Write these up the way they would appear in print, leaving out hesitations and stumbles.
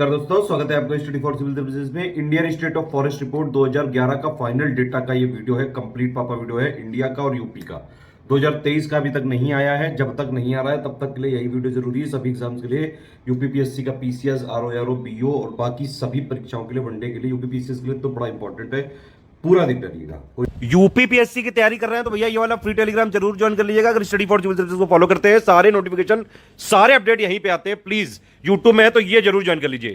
नमस्कार दोस्तों, स्वागत है आपका स्टडी फॉर सिविल सर्विसेज में। Indian state of forest report 2011 का फाइनल डेटा का ये वीडियो है। कंप्लीट पापा वीडियो है इंडिया का और यूपी का। 2023 का अभी तक नहीं आया है। जब तक नहीं आ रहा है तब तक के लिए यही वीडियो जरूरी है सभी एग्जाम्स के लिए। यूपीपीएससी का पीसीएस, आरओ, बीओ और बाकी सभी परीक्षाओं के लिए, वनडे के लिए, यूपीपीएससी के लिए तो बड़ा इंपॉर्टेंट है। पूरा दिन करिएगा। यूपीपीएससी की तैयारी कर रहे हैं तो भैया ये वाला फ्री टेलीग्राम जरूर ज्वाइन कर लीजिएगा। अगर स्टडी फॉर सिविल सर्विसेज को फॉलो करते हैं, सारे नोटिफिकेशन, सारे अपडेट यहीं पे आते हैं। प्लीज यूट्यूब में है तो ये जरूर ज्वाइन कर लीजिए।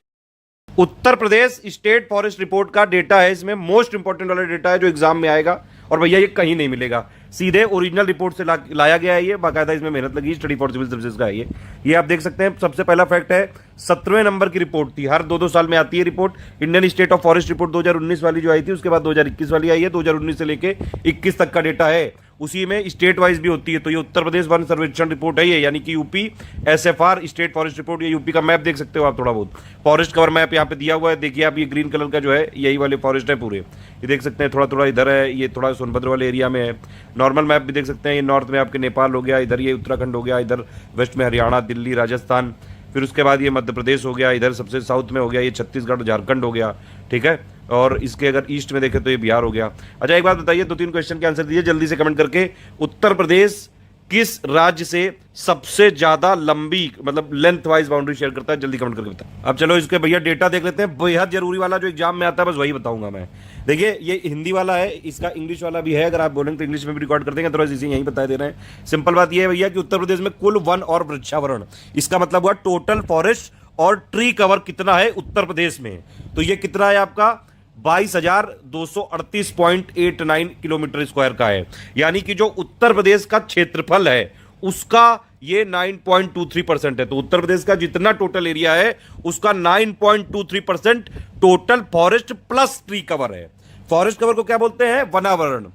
Uttar Pradesh state forest report का डेटा है, इसमें मोस्ट इंपॉर्टेंट वाला डेटा है जो एग्जाम में आएगा। और भैया ये कहीं नहीं मिलेगा, सीधे ओरिजिनल रिपोर्ट से लाया गया है। ये बाकायदा इसमें मेहनत लगी, स्टडी फॉर सिविल सर्विसेज का है ये आप देख सकते हैं। सबसे पहला फैक्ट है 17वें नंबर की रिपोर्ट थी। हर 2-2 साल में आती है report. Indian state of forest report 2019 वाली जो आई थी, उसके बाद 2021 वाली आई है। 2019 से लेके 21 तक का डेटा है। उसी में स्टेट वाइज भी होती है। तो ये उत्तर प्रदेश वन सर्वेक्षण रिपोर्ट है ये, यानी कि यूपी एसएफआर स्टेट फॉरेस्ट रिपोर्ट। ये यूपी का मैप देख सकते हो आप, थोड़ा बहुत फॉरेस्ट कवर मैप यहाँ पे दिया हुआ है। देखिए आप, ये ग्रीन कलर का जो है यही वाले फॉरेस्ट है पूरे। ये देख सकते हैं, थोड़ा थोड़ा इधर है, ये थोड़ा सोनभद्र वाले एरिया में है। नॉर्मल मैप भी देख सकते हैं। ये नॉर्थ में आपके नेपाल हो गया, इधर ये उत्तराखंड हो गया, इधर वेस्ट में हरियाणा, दिल्ली, राजस्थान, फिर उसके बाद ये मध्य प्रदेश हो गया, इधर सबसे साउथ में हो गया ये छत्तीसगढ़, झारखंड हो गया, ठीक है। और इसके अगर ईस्ट में देखें तो ये बिहार हो गया। अच्छा एक बात बताइए, 2-3 क्वेश्चन के आंसर दीजिए जल्दी से कमेंट करके। उत्तर प्रदेश किस राज्य से सबसे ज्यादा लंबी, मतलब लेंथ वाइज बाउंड्री शेयर करता है? जल्दी कमेंट करके बताओ। अब चलो इसके भैया डेटा देख लेते हैं। बेहद जरूरी वाला जो एग्जाम में आता है बस वही बताऊंगा मैं। देखिए ये हिंदी वाला है, इसका इंग्लिश वाला भी है। अगर आप बोलेंगे तो इंग्लिश में भी रिकॉर्ड कर देंगे, अदरवाइज इसे यहीं बता दे रहे हैं। सिंपल बात यह है भैया कि उत्तर प्रदेश में कुल वन और वृक्षावरण, इसका मतलब हुआ टोटल फॉरेस्ट और ट्री कवर कितना है उत्तर प्रदेश में। तो ये कितना है आपका 22,238.89 किलोमीटर स्क्वायर का है। यानी कि जो उत्तर प्रदेश का क्षेत्रफल है उसका ये 9.23% है। तो उत्तर प्रदेश का जितना टोटल एरिया है उसका 9.23% total forest plus tree cover है। फॉरेस्ट कवर को क्या बोलते हैं? वनावरण।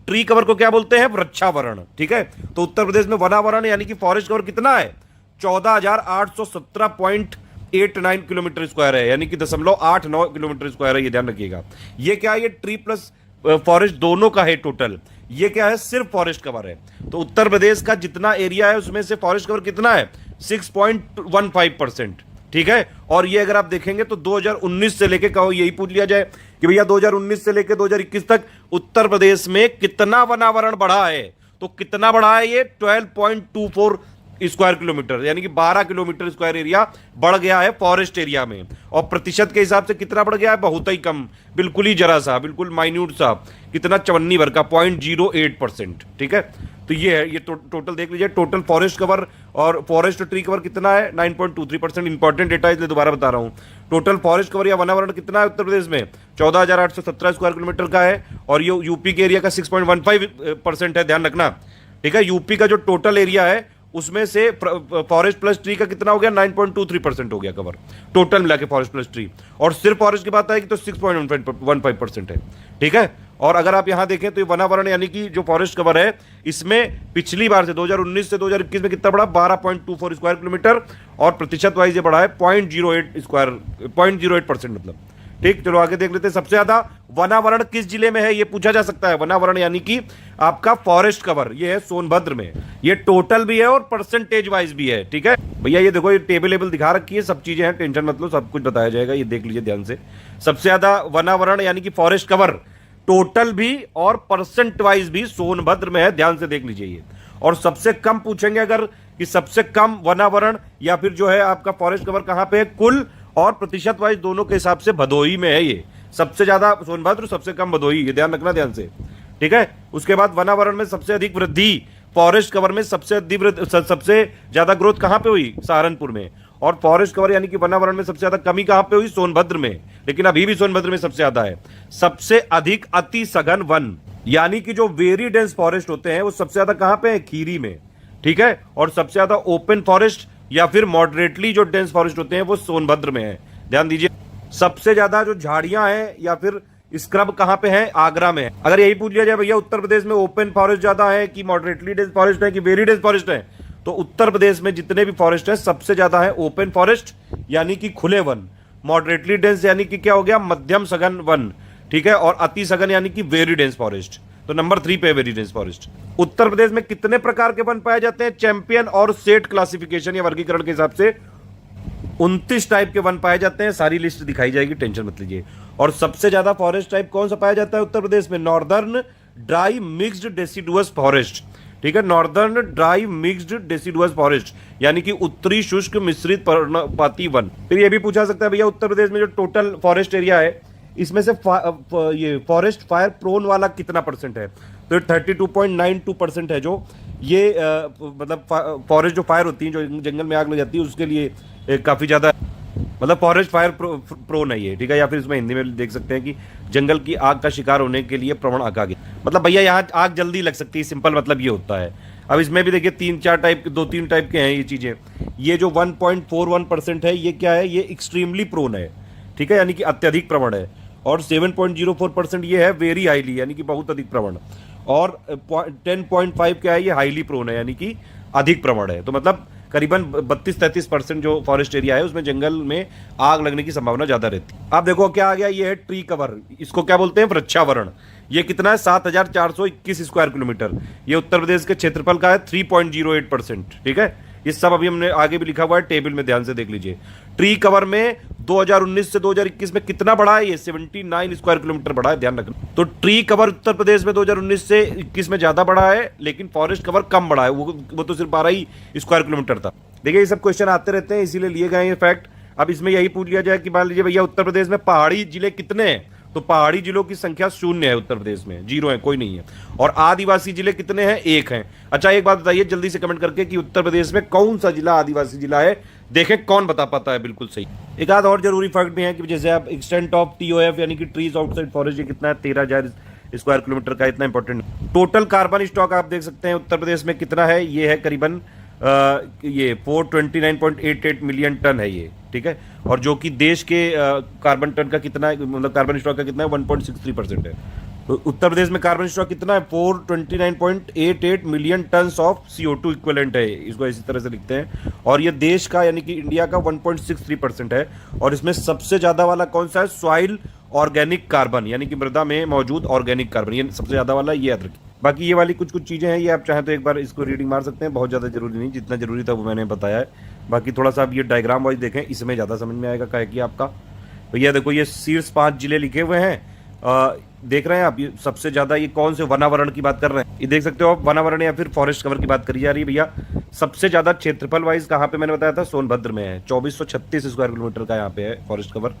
ट्री कवर को क्या बोलते हैं? वृक्षावरण, ठीक है। तो उत्तर प्रदेश में वनावरण यानी कि फॉरेस्ट कवर कितना है? 14,817.89 किलोमीटर स्क्वायर है, यानी कि 0.89 किलोमीटर स्क्वायर है। ये ध्यान रखिएगा। ये क्या है? ये ट्री प्लस फॉरेस्ट दोनों का है टोटल। ये क्या है? सिर्फ फॉरेस्ट कवर है। तो उत्तर प्रदेश का जितना एरिया है उसमें से फॉरेस्ट कवर कितना है? 6.15%, ठीक है। और ये अगर आप देखेंगे तो 2019 से लेके, कहो यही पूछ लिया जाए कि भैया 2019 से लेके 2021 तक उत्तर प्रदेश में कितना वनावरण बढ़ा है, तो कितना बढ़ा है? ये 12.24 स्क्वायर किलोमीटर, यानी कि 12 किलोमीटर स्क्वायर एरिया बढ़ गया है फॉरेस्ट एरिया में। और प्रतिशत के हिसाब से कितना बढ़ गया है? बहुत ही कम, बिल्कुल ही जरा सा, बिल्कुल माइन्यूट सा। कितना? 54 भर का 0.08%, ठीक है। तो ये है, ये टोटल देख लीजिए। टोटल फॉरेस्ट कवर और फॉरेस्ट ट्री कवर कितना है? 9.23%। इंपॉर्टेंट डेटा इसलिए दोबारा बता रहा हूं। टोटल फॉरेस्ट कवर या वनावरण कितना है उत्तर प्रदेश में? 14,817 स्क्वायर किलोमीटर का है। और ये यूपी के एरिया का 6.15% है, ध्यान रखना, ठीक है। यूपी का जो टोटल एरिया है उसमें से फॉरेस्ट प्लस ट्री का कितना हो गया? 9.23% हो गया कवर, टोटल मिला के फॉरेस्ट प्लस ट्री। और सिर्फ फॉरेस्ट की बात आएगी तो 6.15% है, ठीक है। और अगर आप यहां देखें तो ये वनावरण यानी कि जो फॉरेस्ट कवर है, इसमें पिछली बार से 2019 से 2021 में कितना बढ़ा? 12.24 स्क्वायर किलोमीटर। और प्रतिशत वाइज ये बढ़ा है 0.08%, मतलब, ठीक। चलो आगे देख लेते हैं। सबसे ज्यादा वनावरण किस जिले में है ये पूछा जा सकता है। वनावरण यानी कि आपका फॉरेस्ट कवर, ये है सोनभद्र में। ये टोटल भी है और परसेंटेज वाइज भी है, ठीक है भैया। ये देखो, ये टेबल दिखा रखी है, सब चीजें हैं, टेंशन मत लो, सब कुछ बताया जाएगा। ये देख लीजिए ध्यान से। सबसे ज्यादा वनावरण यानी कि फॉरेस्ट कवर टोटल भी और परसेंट वाइज भी सोनभद्र में है, ध्यान से देख लीजिए ये। और सबसे कम पूछेंगे अगर कि सबसे कम वनावरण या फिर जो है आपका फॉरेस्ट कवर कहां पे है, कुल और प्रतिशत वाइज दोनों के हिसाब से भदोही में है। ये सबसे ज्यादा सोनभद्र, सबसे कम भदोही, ये ध्यान रखना ध्यान से, ठीक है। उसके बाद वनावरण में सबसे अधिक वृद्धि, फॉरेस्ट कवर में सबसे ज्यादा ग्रोथ कहां पे हुई? सहारनपुर में। और फॉरेस्ट कवर यानी कि वनावरण में सबसे ज्यादा कमी कहां पे हुई? सोनभद्र में। लेकिन अभी भी सोनभद्र में सबसे ज्यादा है। सबसे अधिक अति सघन वन यानी कि जो वेरी डेंस फॉरेस्ट होते हैं वो सबसे ज्यादा कहां पे है? खीरी में, ठीक है। और सबसे ज्यादा ओपन फॉरेस्ट या फिर मॉडरेटली जो डेंस फॉरेस्ट होते हैं वो सोनभद्र में है, ध्यान दीजिए। सबसे ज्यादा जो झाड़ियां हैं या फिर स्क्रब कहां पे है? आगरा में है। अगर यही पूछ लिया जाए भैया उत्तर प्रदेश में ओपन फॉरेस्ट ज्यादा है कि मॉडरेटली डेंस फॉरेस्ट है कि वेरी डेंस फॉरेस्ट है, तो उत्तर प्रदेश में जितने भी फॉरेस्ट है सबसे ज्यादा है ओपन फॉरेस्ट यानी कि खुले वन। मॉडरेटली डेंस यानी कि क्या हो गया? मध्यम सघन वन, ठीक है। और अति सघन यानी कि वेरी डेंस फॉरेस्ट। तो नंबर 3 पे very dense forest. Uttar Pradesh में कितने प्रकार के वन पाए जाते हैं? चैंपियन और सेट क्लासिफिकेशन या वर्गीकरण के हिसाब से 29 टाइप के वन पाए जाते हैं, सारी लिस्ट दिखाई जाएगी, टेंशन मत लीजिए। और सबसे ज्यादा फॉरेस्ट टाइप कौन सा पाया जाता है उत्तर प्रदेश में? Northern dry mixed deciduous forest, ठीक है, northern dry mixed deciduous forest, यानी कि उत्तरी शुष्क मिश्रित पर्णपाती वन। फिर ये भी पूछा सकता है भैया उत्तर प्रदेश में जो टोटल फॉरेस्ट एरिया है इसमें से ये फॉरेस्ट फायर प्रोन वाला कितना परसेंट है? तो 32.92% है, जो ये मतलब फॉरेस्ट जो फायर होती है, जो जंगल में आग लग जाती है उसके लिए काफी ज्यादा मतलब फॉरेस्ट फायर प्रोन है ये, ठीक है। या फिर इसमें हिंदी में देख सकते हैं कि जंगल की आग का शिकार होने के लिए प्रवण आगे, मतलब भैया यहाँ आग जल्दी लग सकती है, सिंपल मतलब ये होता है। अब इसमें भी देखिए 3-4 टाइप, 2-3 टाइप के हैं ये चीजें। ये जो 1.41% है ये क्या है? ये एक्सट्रीमली प्रोन है, ठीक है, यानी कि अत्यधिक प्रवण है। और 7.04% ये है वेरी हाईली, यानी कि बहुत अधिक प्रवण। और 10.5 क्या है? ये हाईली प्रोन है, यानी कि अधिक प्रवण है। तो मतलब करीबन 32-33% जो फॉरेस्ट एरिया है उसमें जंगल में आग लगने की संभावना ज्यादा रहती है। आप देखो क्या आ गया, ये है ट्री कवर, इसको क्या बोलते हैं? वृक्षावरण। ये कितना है? 7,421 स्क्वायर किलोमीटर। ये उत्तर प्रदेश के क्षेत्रफल का है 3.08%, ठीक है। ये सब अभी हमने आगे भी लिखा हुआ है टेबल में, ध्यान से देख लीजिए। ट्री कवर में 2019 से 2021 में कितना बढ़ा है? ये 79 स्क्वायर किलोमीटर बढ़ा है, ध्यान रखना। तो ट्री कवर उत्तर प्रदेश में 2019 से 21 में ज्यादा बढ़ा है, लेकिन फॉरेस्ट कवर कम बढ़ा है, वो तो सिर्फ 12 ही स्क्वायर किलोमीटर था। देखिए ये सब क्वेश्चन आते रहते हैं, इसीलिए लिए गए ये फैक्ट। अब इसमें यही पूछ लिया जाए कि मान लीजिए भैया उत्तर प्रदेश में पहाड़ी जिले कितने हैं? तो पहाड़ी जिलों की संख्या 0 है उत्तर प्रदेश में, 0 है, कोई नहीं है। और आदिवासी जिले कितने हैं? 1 हैं। अच्छा एक बात बताइए जल्दी से कमेंट करके कि उत्तर प्रदेश में कौन सा जिला आदिवासी जिला है? देखें कौन बता पाता है, बिल्कुल सही। एक आध और जरूरी फैक्ट भी है कि जैसे आप एक्सटेंट ऑफ TOF यानी कि ट्रीज आउटसाइड फॉरेस्ट, ये कितना है? 13,000 स्क्वायर किलोमीटर का, इतना इंपॉर्टेंट। टोटल कार्बन स्टॉक आप देख सकते हैं उत्तर प्रदेश में कितना है? ये है करीबन ये 429.88 मिलियन टन है ये, ठीक है। और जो कि देश के कार्बन टन का कितना है, मतलब कार्बन स्टॉक का कितना है? 1.63% है। तो उत्तर प्रदेश में कार्बन स्टॉक कितना है? 429.88 million ton of CO2 equivalent है, इसको इसी तरह से लिखते हैं। और ये देश का यानी कि इंडिया का 1.63% है। और इसमें सबसे ज्यादा वाला कौन सा है? सॉइल ऑर्गेनिक कार्बन, यानी कि मृदा में मौजूद ऑर्गेनिक कार्बन, ये सबसे ज्यादा वाला, ये याद रखिए। बाकी ये वाली कुछ चीजें हैं, ये आप चाहें तो एक बार इसको रीडिंग मार सकते हैं, बहुत ज्यादा जरूरी नहीं, जितना जरूरी था वो मैंने बताया है। बाकी थोड़ा सा आप ये डायग्राम वाइज देखें, इसमें ज्यादा समझ में आएगा क्या है कि आपका। भैया देखो ये शीर्ष 5 जिले लिखे हुए हैं, देख रहे हैं आप? ये सबसे ज्यादा ये कौन से वनावरण की बात कर रहे हैं? ये देख सकते हो आप, वनावरण या फिर फॉरेस्ट कवर की बात करी जा रही है भैया। सबसे ज्यादा क्षेत्रफल वाइज कहाँ पे मैंने बताया था? सोनभद्र में है, 2436 स्क्वायर किलोमीटर का यहाँ पे है फॉरेस्ट कवर,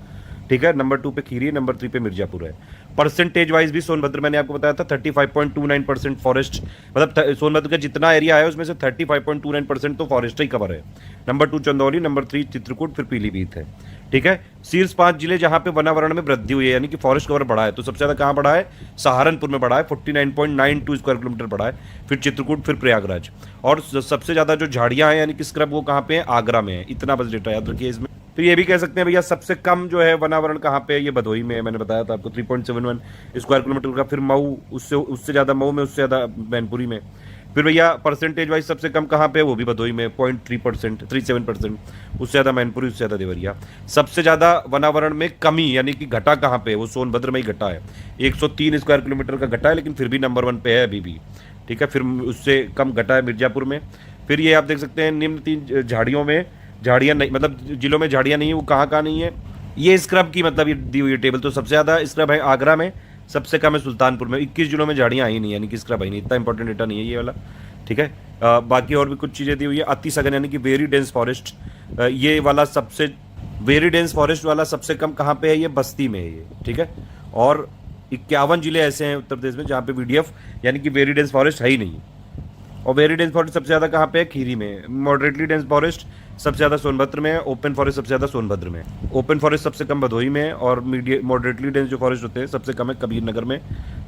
ठीक है। नंबर 2 पे खीरी, नंबर 3 पे मिर्जापुर है। परसेंटेज वाइज भी सोनभद्र मैंने आपको बताया था 35.29% फॉरेस्ट, मतलब सोनभद्र का जितना एरिया है उसमें से 35.29% तो फॉरेस्ट ही कवर है। नंबर 2 चंदौली, नंबर 3 चित्रकूट, फिर पीलीभीत है, ठीक है। शीर्ष 5 जिले जहां पे वनावरण में वृद्धि हुई है, यानी कि फॉरेस्ट कवर बढ़ा है, तो सबसे ज्यादा कहां बढ़ा है? सहारनपुर में बढ़ा है, 49.92 स्क्वायर किलोमीटर बढ़ा है, फिर चित्रकूट, फिर प्रयागराज। और सबसे ज्यादा जो झाड़ियां हैं यानी कि स्क्रब, वो कहां पे है? आगरा में है। इतना बस डेटा याद रखिए इसमें। फिर ये भी कह सकते हैं भैया सबसे कम जो है वनावरण कहाँ पे है? ये भदोही में है, मैंने बताया था आपको, 3.71 स्क्वायर किलोमीटर का। फिर मऊ, उससे ज्यादा मऊ में, उससे ज्यादा मैनपुरी में। फिर भैया परसेंटेज वाइज सबसे कम कहाँ पे है? वो भी भदोही में, 0.37%, उससे ज्यादा मैनपुरी, उससे ज्यादा देवरिया। सबसे ज्यादा वनावरण में कमी यानी कि घटा कहाँ पे है? वो सोनभद्र में ही घटा है, 103 स्क्वायर किलोमीटर का घटा है, लेकिन फिर भी नंबर 1 पे है अभी भी, ठीक है। फिर उससे कम घटा है मिर्जापुर में। फिर ये आप देख सकते हैं निम्न 3 झाड़ियों में झाड़ियां नहीं, मतलब जिलों में झाड़ियां नहीं है, वो कहाँ नहीं है? ये स्क्रब की मतलब ये दी हुई टेबल, तो सबसे ज्यादा स्क्रब है आगरा में, सबसे कम है सुल्तानपुर में। 21 जिलों में झाड़ियां आई नहीं, यानी कि स्क्रब आई नहीं। इतना इंपॉर्टेंट डेटा नहीं है ये वाला, ठीक है। बाकी और भी कुछ चीजें दी हुई है। अति सघन यानी कि वेरी डेंस फॉरेस्ट, ये वाला सबसे वेरी डेंस फॉरेस्ट वाला सबसे कम कहाँ पे है? ये बस्ती में है ये, ठीक है। और 51 जिले ऐसे हैं उत्तर प्रदेश में जहाँ पे VDF यानी कि वेरी डेंस फॉरेस्ट है ही नहीं। और वेरी डेंस फॉरेस्ट सबसे ज्यादा कहाँ पे है? खीरी में। मॉडरेटली डेंस फॉरेस्ट सबसे ज्यादा सोनभद्र में है। ओपन फॉरेस्ट सबसे ज्यादा सोनभद्र में है। ओपन फॉरेस्ट सबसे कम भदोही में है। और मॉडरेटली डेंस जो फॉरेस्ट होते हैं सबसे कम है कबीर नगर में,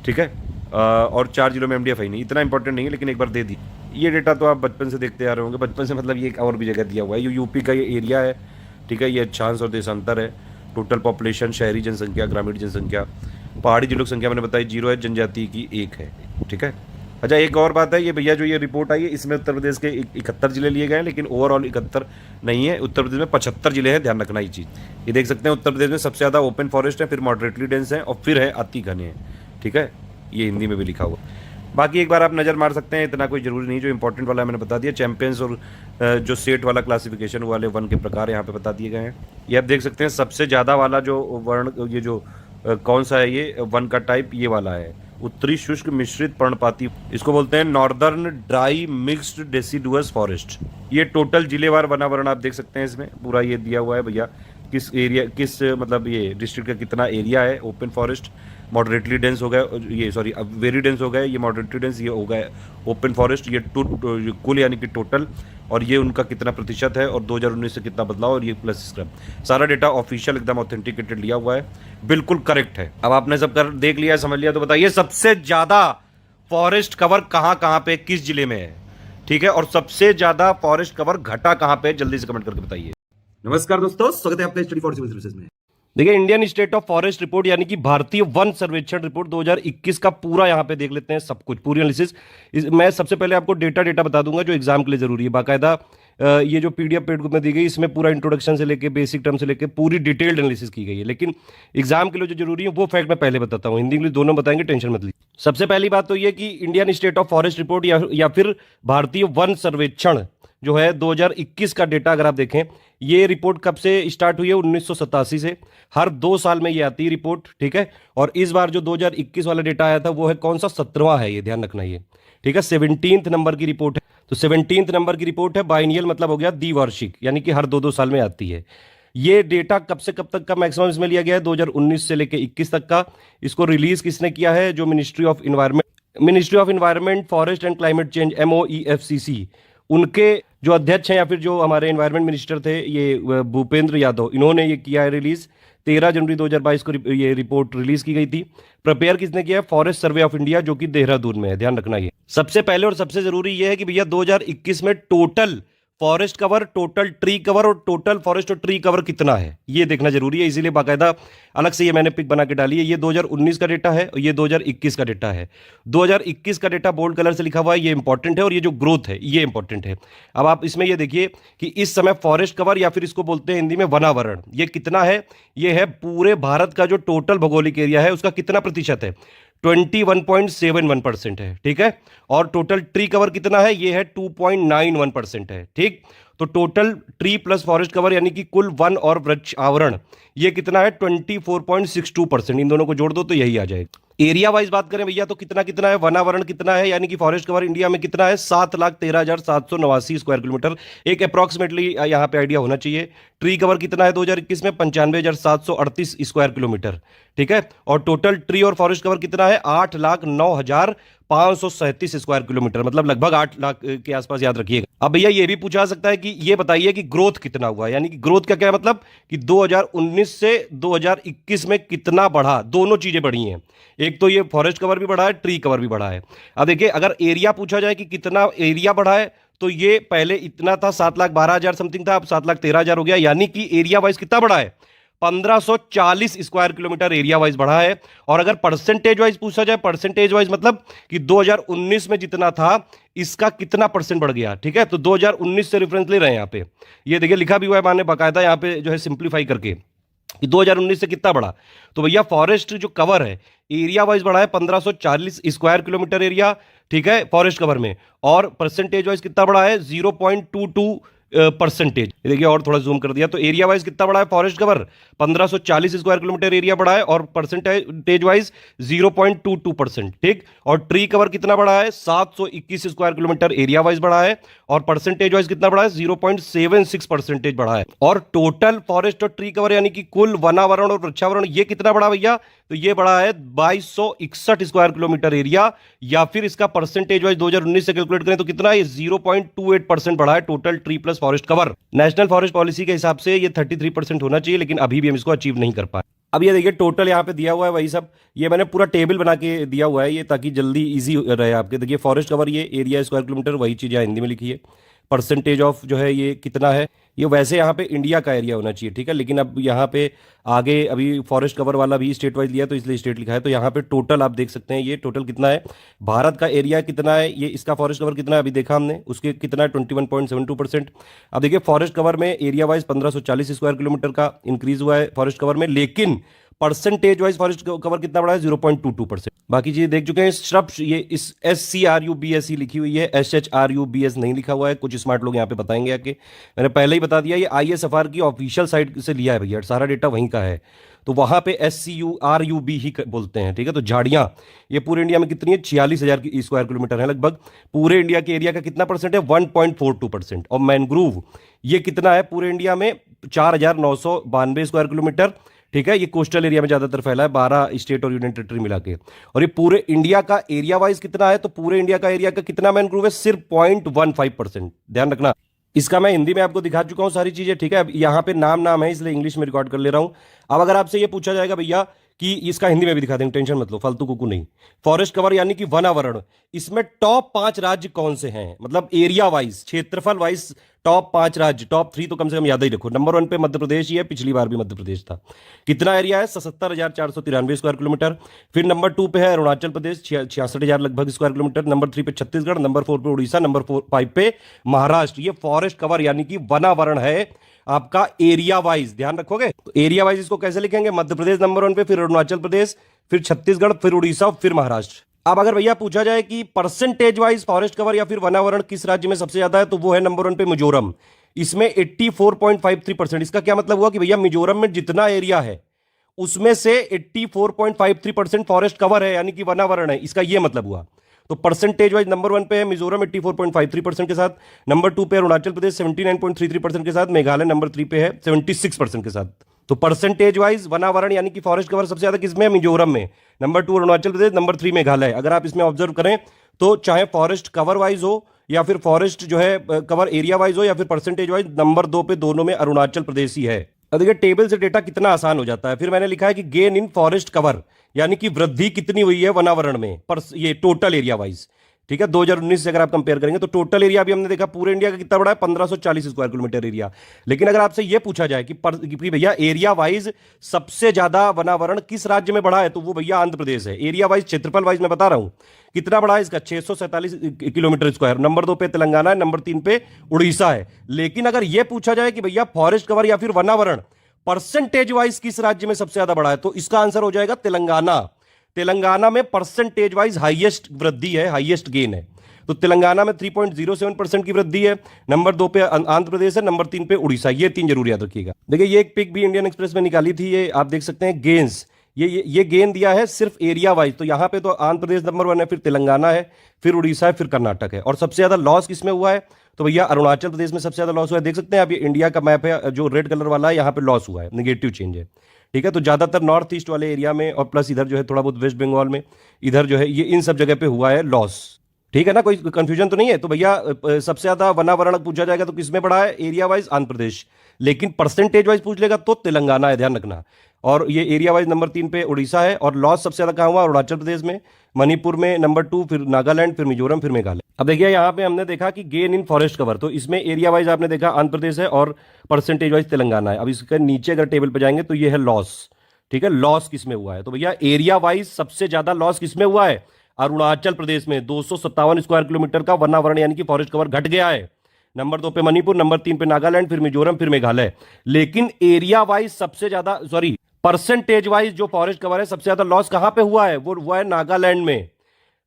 ठीक है। और 4 जिलों में MDF है नहीं। इतना इंपॉर्टेंट नहीं है, लेकिन एक बार दे दी। ये डेटा तो आप बचपन से देखते आ रहे होंगे, बचपन से मतलब ये एक और भी जगह दिया हुआ है। ये यूपी का ये एरिया है, ठीक है। ये अक्षांश और देशांतर है। टोटल पॉपुलेशन, शहरी जनसंख्या, ग्रामीण जनसंख्या, पहाड़ी जिलों की संख्या मैंने बताई 0 है, जनजाति की 1 है, ठीक है। अच्छा एक और बात है, ये भैया जो ये रिपोर्ट आई है इसमें उत्तर प्रदेश के 71 जिले लिए गए हैं, लेकिन ओवरऑल 71 नहीं है। उत्तर प्रदेश में 75 जिले हैं, ध्यान रखना ये चीज़। ये देख सकते हैं उत्तर प्रदेश में सबसे ज़्यादा ओपन फॉरेस्ट है, फिर मॉडरेटली डेंस है, और फिर है अति घने हैं, ठीक है। ये हिंदी में भी लिखा हुआ। बाकी एक बार आप नज़र मार सकते हैं, इतना कोई ज़रूरी नहीं। जो इंपॉर्टेंट वाला मैंने बता दिया, चैंपियंस और जो स्टेट वाला क्लासिफिकेशन वाले वन के प्रकार यहाँ पे बता दिए गए हैं। ये आप देख सकते हैं, सबसे ज़्यादा वाला जो वर्ण, ये जो कौन सा है, ये वन का टाइप ये वाला है, उत्तरी शुष्क मिश्रित पर्णपाती, इसको बोलते हैं northern dry mixed deciduous forest. ये टोटल जिलेवार वनावरण आप देख सकते हैं, इसमें पूरा ये दिया हुआ है भैया, किस एरिया, किस मतलब ये डिस्ट्रिक्ट का कितना एरिया है। ओपन फॉरेस्ट मॉडरेटली डेंस हो गया, ये सॉरी अब वेरी डेंस हो गया, ये मॉडरेटली डेंस, ये हो गया ओपन फॉरेस्ट, ये कुल यानी कि टोटल, और ये उनका कितना प्रतिशत है और 2019 से कितना बदलाव, और ये प्लस स्क्रब। सारा डेटा ऑफिशियल एकदम ऑथेंटिकेटेड लिया हुआ है, बिल्कुल करेक्ट है। अब आपने सब कर देख लिया, समझ लिया, तो बताइए सबसे ज्यादा फॉरेस्ट कवर कहाँ कहाँ पे किस जिले में है, ठीक है, और सबसे ज्यादा फॉरेस्ट कवर घटा कहाँ पे, जल्दी से कमेंट करके बताइए। नमस्कार दोस्तों, स्वागत है आपका स्टडी फॉर सिविल सर्विसेज में। देखिए, Indian state of forest report यानी कि भारतीय वन सर्वेक्षण रिपोर्ट 2021 का पूरा यहां पे देख लेते हैं, सब कुछ पूरी एनालिसिस। मैं सबसे पहले आपको डेटा बता दूंगा जो एग्जाम के लिए जरूरी है। बाकायदा ये जो पीडीएफ पेड में दी गई, इसमें पूरा इंट्रोडक्शन से लेके बेसिक टर्म से लेके पूरी डिटेल्ड एनालिसिस की गई है, लेकिन एग्जाम के लिए जो जरूरी है वो फैक्ट मैं पहले बताता हूं, हिंदी इंग्लिश दोनों बताएंगे, टेंशन मत लीजिए। सबसे पहली बात तो ये कि Indian state of forest report या फिर भारतीय वन सर्वेक्षण जो है 2021 का डेटा अगर आप देखें, ये रिपोर्ट कब से स्टार्ट हुई है, 1987 से। हर 2 साल में ये आती है रिपोर्ट, ठीक है। और इस बार जो 2021 वाला डेटा आया था वो है कौन सा, 17वां है, ये ध्यान रखना, ये ठीक है, 17th नंबर की रिपोर्ट है। तो 17th नंबर की रिपोर्ट है, बाइनियल मतलब हो गया द्विवार्षिक, यानी कि हर 2-2 साल में आती है। ये डेटा कब से कब तक का मैक्सिमम इसमें लिया गया है, 2019 से लेकर 21 तक का। इसको रिलीज किसने किया है, जो ministry of environment forest and climate change, MOEFCC, उनके जो अध्यक्ष हैं या फिर जो हमारे एनवायरमेंट मिनिस्टर थे, ये भूपेंद्र यादव, इन्होंने ये किया है रिलीज। 13 जनवरी 2022 को ये रिपोर्ट रिलीज की गई थी। प्रिपेयर किसने किया है, फॉरेस्ट सर्वे ऑफ इंडिया, जो कि देहरादून में है, ध्यान रखना। ये सबसे पहले और सबसे जरूरी ये है कि भैया 2021 में total forest cover, total tree cover और टोटल फॉरेस्ट और ट्री कवर कितना है, ये देखना जरूरी है। इसीलिए बाकायदा अलग से ये मैंने पिक बना के डाली है। ये 2019 का डेटा है और ये 2021 का डेटा है। 2021 का डेटा बोल्ड कलर से लिखा हुआ है, ये इंपॉर्टेंट है, और ये जो ग्रोथ है ये इंपॉर्टेंट है। अब आप इसमें ये देखिए कि इस समय फॉरेस्ट कवर या फिर इसको बोलते हैं हिंदी में वनावरण, ये कितना है, ये है पूरे भारत का जो टोटल भौगोलिक एरिया है उसका कितना प्रतिशत है, 21.71% है, ठीक है। और टोटल ट्री कवर कितना है, ये है 2.91% है, ठीक। तो total tree plus forest cover यानी कि कुल वन और वृक्ष आवरण ये कितना है, 24.62%। इन दोनों को जोड़ दो तो यही आ जाएगा। एरिया वाइज बात करें भैया तो कितना कितना है, वनावरण कितना है, यानी कि फॉरेस्ट कवर इंडिया में कितना है, 7,13,789 स्क्वायर किलोमीटर, एक अप्रॉक्सीमेटली यहाँ पे आइडिया होना चाहिए। ट्री कवर कितना है 2021 में, 95,738 स्क्वायर किलोमीटर, ठीक है। और टोटल ट्री और फॉरेस्ट कवर कितना है, 8,09,537 स्क्वायर किलोमीटर, मतलब लगभग 8 लाख के आसपास, याद रखिएगा। अब भैया ये भी पूछा सकता है कि ये बताइए कि ग्रोथ कितना हुआ, यानी कि ग्रोथ का क्या मतलब कि 2019 से 2021 में कितना बढ़ा, दोनों चीजें बढ़ी हैं। एक तो ये फॉरेस्ट कवर भी बढ़ा है, ट्री कवर भी बढ़ा है। अब देखिए अगर एरिया पूछा जाए कि कितना एरिया बढ़ा है, तो ये पहले इतना था, 7,12,000 समथिंग था, अब 7,13,000 हो गया, यानी कि एरिया वाइज कितना बढ़ा है, 1540 स्क्वायर किलोमीटर एरिया वाइज बढ़ा है। और अगर परसेंटेज वाइज पूछा जाए, परसेंटेज वाइज मतलब कि 2019 में जितना था इसका कितना परसेंट बढ़ गया, ठीक है। तो 2019 से रेफरेंस ले रहे हैं यहाँ पे, ये देखिए लिखा भी हुआ है मैंने बाकायदा यहाँ पे जो है सिंप्लीफाई करके कि 2019 से कितना बढ़ा। तो भैया फॉरेस्ट जो कवर है एरिया वाइज बढ़ा है 1540 स्क्वायर किलोमीटर एरिया, ठीक है, फॉरेस्ट कवर में। और परसेंटेज वाइज कितना बढ़ा है, 0.22 परसेंटेज। देखिए और थोड़ा जूम कर दिया तो एरिया वाइज कितना बड़ा है, forest cover 1540 square kilometre area बड़ा है और परसेंटेज वाइज 0.22%, ठीक। और ट्री कवर कितना बड़ा है, 721 स्क्वायर किलोमीटर एरिया वाइज बड़ा है और परसेंटेज वाइज कितना बड़ा है, 0.76% बड़ा है। और टोटल फॉरेस्ट और ट्री कवर यानी कि कुल वनावरण और वृक्षावरण ये कितना बड़ा भैया, तो ये बड़ा है 2261 स्क्वायर किलोमीटर एरिया, या फिर इसका परसेंटेज वाइज 2019 से कैलकुलेट करें तो कितना है, 0.28% बढ़ा है total tree plus forest cover. National forest policy के हिसाब से ये 33% होना चाहिए, लेकिन अभी भी हम इसको अचीव नहीं कर पाए। अब ये देखिए टोटल यहाँ पे दिया हुआ है वही सब, ये मैंने पूरा टेबल बना के दिया हुआ है ये, ताकि जल्दी इजी रहे आपके। देखिए फॉरेस्ट कवर ये एरिया स्क्वायर किलोमीटर, वही चीज़ यहाँ हिंदी में लिखी है। परसेंटेज ऑफ जो है ये कितना है, ये वैसे यहाँ पे इंडिया का एरिया होना चाहिए, ठीक है, लेकिन अब यहाँ पे आगे अभी फॉरेस्ट कवर वाला भी स्टेट वाइज लिया तो इसलिए स्टेट लिखा है। तो यहाँ पे टोटल आप देख सकते हैं ये टोटल कितना है, भारत का एरिया कितना है, ये इसका फॉरेस्ट कवर कितना है अभी देखा हमने, उसके कितना है 21.72%। अब देखिए फॉरेस्ट कवर में एरिया वाइज 1540 स्क्वायर किलोमीटर का इंक्रीज हुआ है फॉरेस्ट कवर में, लेकिन परसेंटेज वाइज फॉरेस्ट कवर कितना बड़ा है 0.22%। बाकी चीजें देख चुके हैं। श्रब्स, ये इस SCRUBSE लिखी हुई है, SHRUBS नहीं लिखा हुआ है। कुछ स्मार्ट लोग यहाँ पे बताएंगे आके, मैंने पहले ही बता दिया ये ISFR की ऑफिशियल साइट से लिया है भैया, सारा डेटा वहीं का है। तो वहां पे SCURUB ही बोलते हैं, ठीक है। तो झाड़ियां ये पूरे इंडिया में कितनी है, 46,000 की स्क्वायर किलोमीटर है लगभग। पूरे इंडिया के एरिया का कितना परसेंट है, 1.42%। और मैनग्रोव ये कितना है पूरे इंडिया में, 4,992 स्क्वायर किलोमीटर, ठीक है। ये कोस्टल एरिया में ज्यादातर फैला है, 12 स्टेट और यूनियन टेरिटरी मिला के। और ये पूरे इंडिया का एरिया वाइज कितना है, तो पूरे इंडिया का एरिया का कितना मैनग्रोव है, सिर्फ 0.15%। ध्यान रखना। इसका मैं हिंदी में आपको दिखा चुका हूं सारी चीजें, ठीक है। अब यहां पे नाम है, इसलिए इंग्लिश में रिकॉर्ड कर ले रहा हूं। अब अगर आपसे ये पूछा जाएगा भैया कि इसका हिंदी में भी दिखा देंगे, टेंशन मत लो, फालतू कुकू नहीं। फॉरेस्ट कवर यानी कि वनावरण, इसमें टॉप 5 राज्य कौन से हैं, मतलब एरिया वाइज, क्षेत्रफल वाइज टॉप 5 राज्य, टॉप 3 तो कम से कम याद ही रखो। नंबर 1 पे मध्य प्रदेश ही है, पिछली बार भी मध्य प्रदेश था। कितना एरिया है, 77,493 स्क्वायर किलोमीटर। फिर नंबर 2 पे है अरुणाचल प्रदेश, 66,000 लगभग स्क्वायर किलोमीटर। नंबर 3 पे छत्तीसगढ़, नंबर 4 पे उड़ीसा, नंबर 5 पे महाराष्ट्र। ये फॉरेस्ट कवर यानी कि वनावरण है आपका एरिया वाइज, ध्यान रखोगे। तो एरिया वाइज इसको कैसे लिखेंगे, मध्य प्रदेश नंबर 1 पे, फिर अरुणाचल प्रदेश, फिर छत्तीसगढ़, फिर उड़ीसा, फिर महाराष्ट्र। अब अगर भैया पूछा जाए कि परसेंटेज वाइज फॉरेस्ट कवर या फिर वनावरण किस राज्य में सबसे ज्यादा है, तो वो है नंबर 1 पे मिजोरम, इसमें 84.53%। इसका क्या मतलब हुआ कि भैया मिजोरम में जितना एरिया है उसमें से 84.53% फॉरेस्ट कवर है, यानी कि वनावरण है, इसका यह मतलब हुआ। तो परसेंटेज वाइज नंबर 1 पे है मिजोरम 84.53% के साथ, नंबर 2 पे अरुणाचल प्रदेश 79.33% के साथ, मेघालय नंबर 3 पे है 76% के साथ। तो परसेंटेज वाइज वनावरण यानी कि फॉरेस्ट कवर सबसे ज्यादा किसमें है, मिजोरम में। Number 2 Arunachal Pradesh, number 3 Meghalaya. अगर आप इसमें ऑब्जर्व करें तो चाहे फॉरेस्ट कवर वाइज हो या फिर फॉरेस्ट जो है कवर एरिया वाइज हो या फिर परसेंटेज वाइज, नंबर 2 पे दोनों में अरुणाचल प्रदेश ही है। अब देखिए टेबल से डेटा कितना आसान हो जाता है। फिर मैंने लिखा है कि गेन इन फॉरेस्ट कवर यानी कि वृद्धि कितनी हुई है वनावरण में, पर ये टोटल एरिया वाइज, ठीक है। 2019 से अगर आप कंपेयर करेंगे तो टोटल एरिया भी हमने देखा पूरे इंडिया का कितना बड़ा है, 1540 स्क्वायर किलोमीटर एरिया। लेकिन अगर आपसे यह पूछा जाए कि भैया एरिया वाइज सबसे ज्यादा वनावरण किस राज्य में बढ़ा है, तो वो भैया आंध्र प्रदेश है। एरिया वाइज, क्षेत्रफल वाइज मैं बता रहा हूं कितना बड़ा है इसका, 647 किलोमीटर स्क्वायर। नंबर 2 पे तेलंगाना है, नंबर 3 पे उड़ीसा है। लेकिन अगर यह पूछा जाए कि भैया फॉरेस्ट कवर या फिर वनावरण परसेंटेज वाइज किस राज्य में सबसे ज्यादा बढ़ा है, तो इसका आंसर हो जाएगा तेलंगाना। तेलंगाना में परसेंटेज वाइज हाईएस्ट वृद्धि है, हाईएस्ट गेन है। तो तेलंगाना में 3.07% की वृद्धि है। नंबर 2 पे आंध्र प्रदेश है, नंबर 3 पे उड़ीसा। ये 3 जरूर याद रखिएगा। देखिए ये एक पिक भी इंडियन एक्सप्रेस में निकाली थी, ये आप देख सकते हैं गेन्स, ये गेन दिया है सिर्फ एरिया वाइज। तो यहां पे तो आंध्र प्रदेश नंबर 1 है, फिर तेलंगाना है, फिर उड़ीसा है, फिर कर्नाटक है। और सबसे ज्यादा लॉस किसमें हुआ है, तो भैया अरुणाचल प्रदेश में सबसे ज्यादा लॉस हुआ है। देख सकते हैं आप, ये इंडिया का मैप है, जो रेड कलर वाला है यहां पे लॉस हुआ है, नेगेटिव चेंज है, ठीक है। तो ज्यादातर नॉर्थ ईस्ट वाले एरिया में और प्लस इधर जो है थोड़ा बहुत वेस्ट बंगाल में, इधर जो है ये इन सब जगह पे हुआ है लॉस, ठीक है ना। कोई कंफ्यूजन तो नहीं है। तो भैया सबसे ज्यादा वनावरण पूछा जाएगा तो किसमें पड़ा है, एरिया वाइज आंध्र प्रदेश, लेकिन परसेंटेज वाइज पूछ लेगा तो तेलंगाना है, ध्यान रखना। और ये एरिया वाइज नंबर 3 पे उड़ीसा है। और लॉस सबसे ज्यादा कहां हुआ, अरुणाचल प्रदेश में, मणिपुर में नंबर 2, फिर नागालैंड, फिर मिजोरम, फिर मेघालय। अब देखिए यहाँ पे हमने देखा कि गेन इन फॉरेस्ट कवर, तो इसमें एरिया वाइज आपने देखा आंध्र प्रदेश है और परसेंटेज वाइज तेलंगाना है। अब इसके नीचे अगर टेबल पे जाएंगे तो ये है लॉस, ठीक है। लॉस किसमें हुआ है, तो भैया एरिया वाइज सबसे ज्यादा लॉस किसमें हुआ है, अरुणाचल प्रदेश में। 257 स्क्वायर किलोमीटर का वनावरण यानी कि फॉरेस्ट कवर घट गया है। नंबर 2 पे मणिपुर, नंबर 3 पे नागालैंड, फिर मिजोरम, फिर मेघालय। लेकिन एरिया वाइज सबसे ज्यादा, सॉरी परसेंटेज वाइज जो फॉरेस्ट कवर है सबसे ज्यादा लॉस कहां पे हुआ है, वो हुआ है नागालैंड में।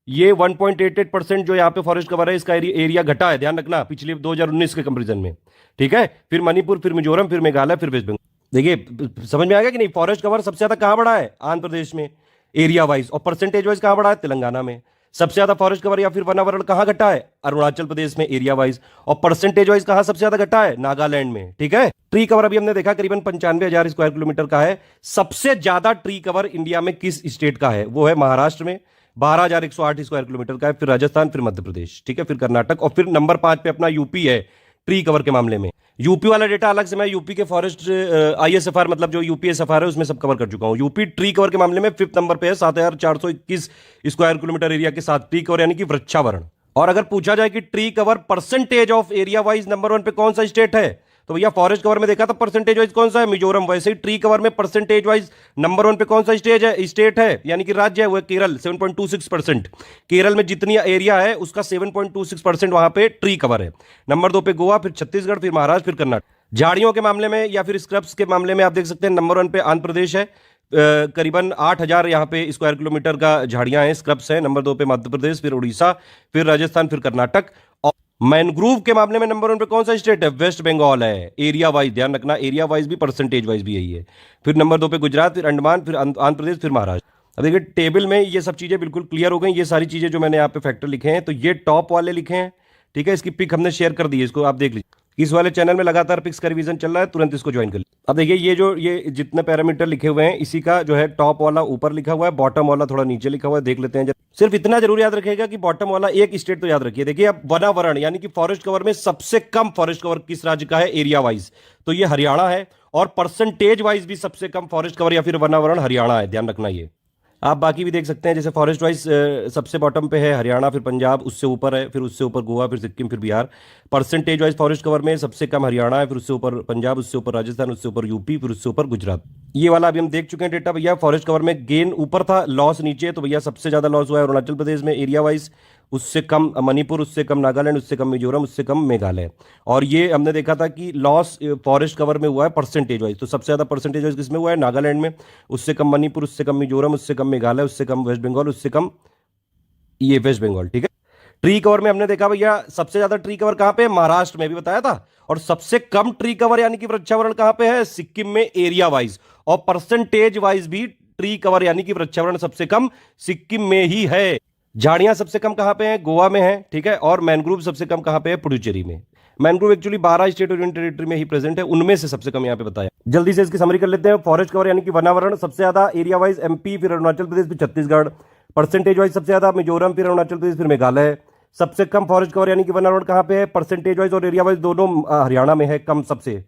ये 1.88% जो यहां पे फॉरेस्ट कवर है, इसका एरिया घटा है, ध्यान रखना, पिछले 2019 के कंपेरिजन में, ठीक है। फिर मणिपुर, फिर मिजोरम, फिर मेघालय, फिर वेस्ट बंगाल। देखिए समझ में आ गया कि नहीं, फॉरेस्ट कवर सबसे ज्यादा कहां बढ़ा है, आंध्र प्रदेश में एरिया वाइज, और परसेंटेज वाइज कहां बढ़ा है, तेलंगाना में। सबसे ज्यादा फॉरेस्ट कवर या फिर वनावरण कहां घटा है, अरुणाचल प्रदेश में एरिया वाइज, और परसेंटेज वाइज कहां सबसे ज्यादा घटा है, नागालैंड में, ठीक है। ट्री कवर अभी हमने देखा करीबन 95,000 स्क्वायर किलोमीटर का है। सबसे ज्यादा ट्री कवर इंडिया में किस स्टेट का है, वो है महाराष्ट्र में, 12,108 स्क्वायर किलोमीटर का है, फिर राजस्थान, फिर मध्य प्रदेश, ठीक है, फिर कर्नाटक, और फिर नंबर 5 पे अपना यूपी है ट्री कवर के मामले में। यूपी वाला डेटा अलग से, मैं यूपी के फॉरेस्ट ISFR मतलब जो UPSFR है उसमें सब कवर कर चुका हूं। यूपी ट्री कवर के मामले में 5th नंबर पे है, 7,421 स्क्वायर किलोमीटर एरिया के साथ ट्री कवर यानी कि वृक्षावरण। और अगर पूछा जाए कि tree cover percentage of area wise number 1 पे कौन सा स्टेट है, तो भैया फॉरेस्ट कवर में देखा था परसेंटेज वाइज कौन सा है, मिजोरम। वैसे ही ट्री कवर में परसेंटेज वाइज नंबर 1 पे कौन सा स्टेट है यानी कि राज्य है, वो है केरल, 7.26%। केरल में जितनी एरिया है उसका 7.26% वहां पे ट्री कवर है। नंबर 2 पे गोवा, फिर छत्तीसगढ़, फिर महाराष्ट्र, फिर कर्नाटक। झाड़ियों के मामले में या फिर स्क्रब्स के मामले में आप देख सकते हैं नंबर 1 पे आंध्र प्रदेश है, करीबन 8,000 यहाँ पे स्क्वायर किलोमीटर का झाड़ियां हैं, स्क्रब्स हैं। नंबर 2 पे मध्य प्रदेश, फिर उड़ीसा, फिर राजस्थान, फिर कर्नाटक। और मैनग्रोव के मामले में नंबर 1 पे कौन सा स्टेट है? वेस्ट बंगाल है। एरिया वाइज ध्यान रखना, एरिया वाइज भी परसेंटेज वाइज भी यही है। फिर नंबर 2 पे गुजरात, फिर अंडमान, फिर आंध्र प्रदेश, फिर महाराष्ट्र। अब देखिए टेबल में ये सब चीजें बिल्कुल क्लियर हो गई। ये सारी चीजें जो मैंने यहाँ पे फैक्टर लिखे हैं, तो ये टॉप वाले लिखे हैं, ठीक है। इसकी पिक हमने शेयर कर दी है, इसको आप देख लीजिए। इस वाले चैनल में लगातार पिक्स का रिवीजन चल रहा है, तुरंत इसको ज्वाइन कर लीजिए। अब देखिए ये जितने पैरामीटर लिखे हुए हैं, इसी का जो है टॉप वाला ऊपर लिखा हुआ है, बॉटम वाला थोड़ा नीचे लिखा हुआ है, देख लेते हैं। सिर्फ इतना जरूर याद रखिएगा कि बॉटम वाला एक स्टेट तो याद रखिए। देखिए अब वनावरण यानी कि फॉरेस्ट कवर में सबसे कम फॉरेस्ट कवर किस राज्य का है एरिया वाइज? तो ये हरियाणा है। और परसेंटेज वाइज भी सबसे कम फॉरेस्ट कवर या फिर वनावरण हरियाणा है, ध्यान रखना। ये आप बाकी भी देख सकते हैं, जैसे फॉरेस्ट वाइज सबसे बॉटम पे है हरियाणा, फिर पंजाब, उससे ऊपर है, फिर उससे ऊपर गोवा, फिर सिक्किम, फिर Bihar. Percentage wise forest cover में सबसे कम हरियाणा है, फिर उससे ऊपर पंजाब, उससे ऊपर राजस्थान, उससे ऊपर यूपी, फिर उससे ऊपर गुजरात। ये वाला अभी हम देख चुके हैं डेटा भैया। फॉरेस्ट कवर में गेन ऊपर था, लॉस नीचे। तो भैया सबसे ज्यादा लॉस हुआ है अरुणाचल प्रदेश में एरिया वाइज, उससे कम मणिपुर, उससे कम नागालैंड, उससे कम मिजोरम, उससे कम मेघालय। और ये हमने देखा था कि लॉस फॉरेस्ट कवर में हुआ है परसेंटेज वाइज। तो सबसे ज्यादा परसेंटेज वाइज किसमें हुआ है? नागालैंड में, उससे कम मणिपुर, उससे कम मिजोरम, उससे कम मेघालय, उससे कम वेस्ट बंगाल, उससे कम ये वेस्ट बंगाल, ठीक है। ट्री कवर में हमने देखा भैया सबसे ज्यादा ट्री कवर कहां पे है? महाराष्ट्र में, भी बताया था। और सबसे कम ट्री कवर यानी कि वृक्षावरण कहां पे है? सिक्किम में एरिया वाइज। और परसेंटेज वाइज भी ट्री कवर यानी कि वृक्षावरण सबसे कम सिक्किम में ही है। झाड़ियां सबसे कम कहां पे हैं? गोवा में है, ठीक है। और मैनग्रोव सबसे कम कहां पे है? पुडुचेरी में। मैनग्रोव एक्चुअली 12 स्टेट और यूनियन टेरिटरी में ही प्रेजेंट है, उनमें से सबसे कम यहां पे बताया। जल्दी से इसकी समरी कर लेते हैं। फॉरेस्ट कवर यानी कि वनावरण सबसे ज्यादा एरिया वाइज एमपी, फिर अरुणाचल प्रदेश, फिर छत्तीसगढ़। परसेंटेज वाइज सबसे ज्यादा मिजोरम, फिर अरुणाचल प्रदेश, फिर मेघालय। सबसे कम फॉरेस्ट कवर यानी कि वनावरण कहां पे है? परसेंटेज वाइज और एरिया वाइज दोनों हरियाणा में है, कम सबसे।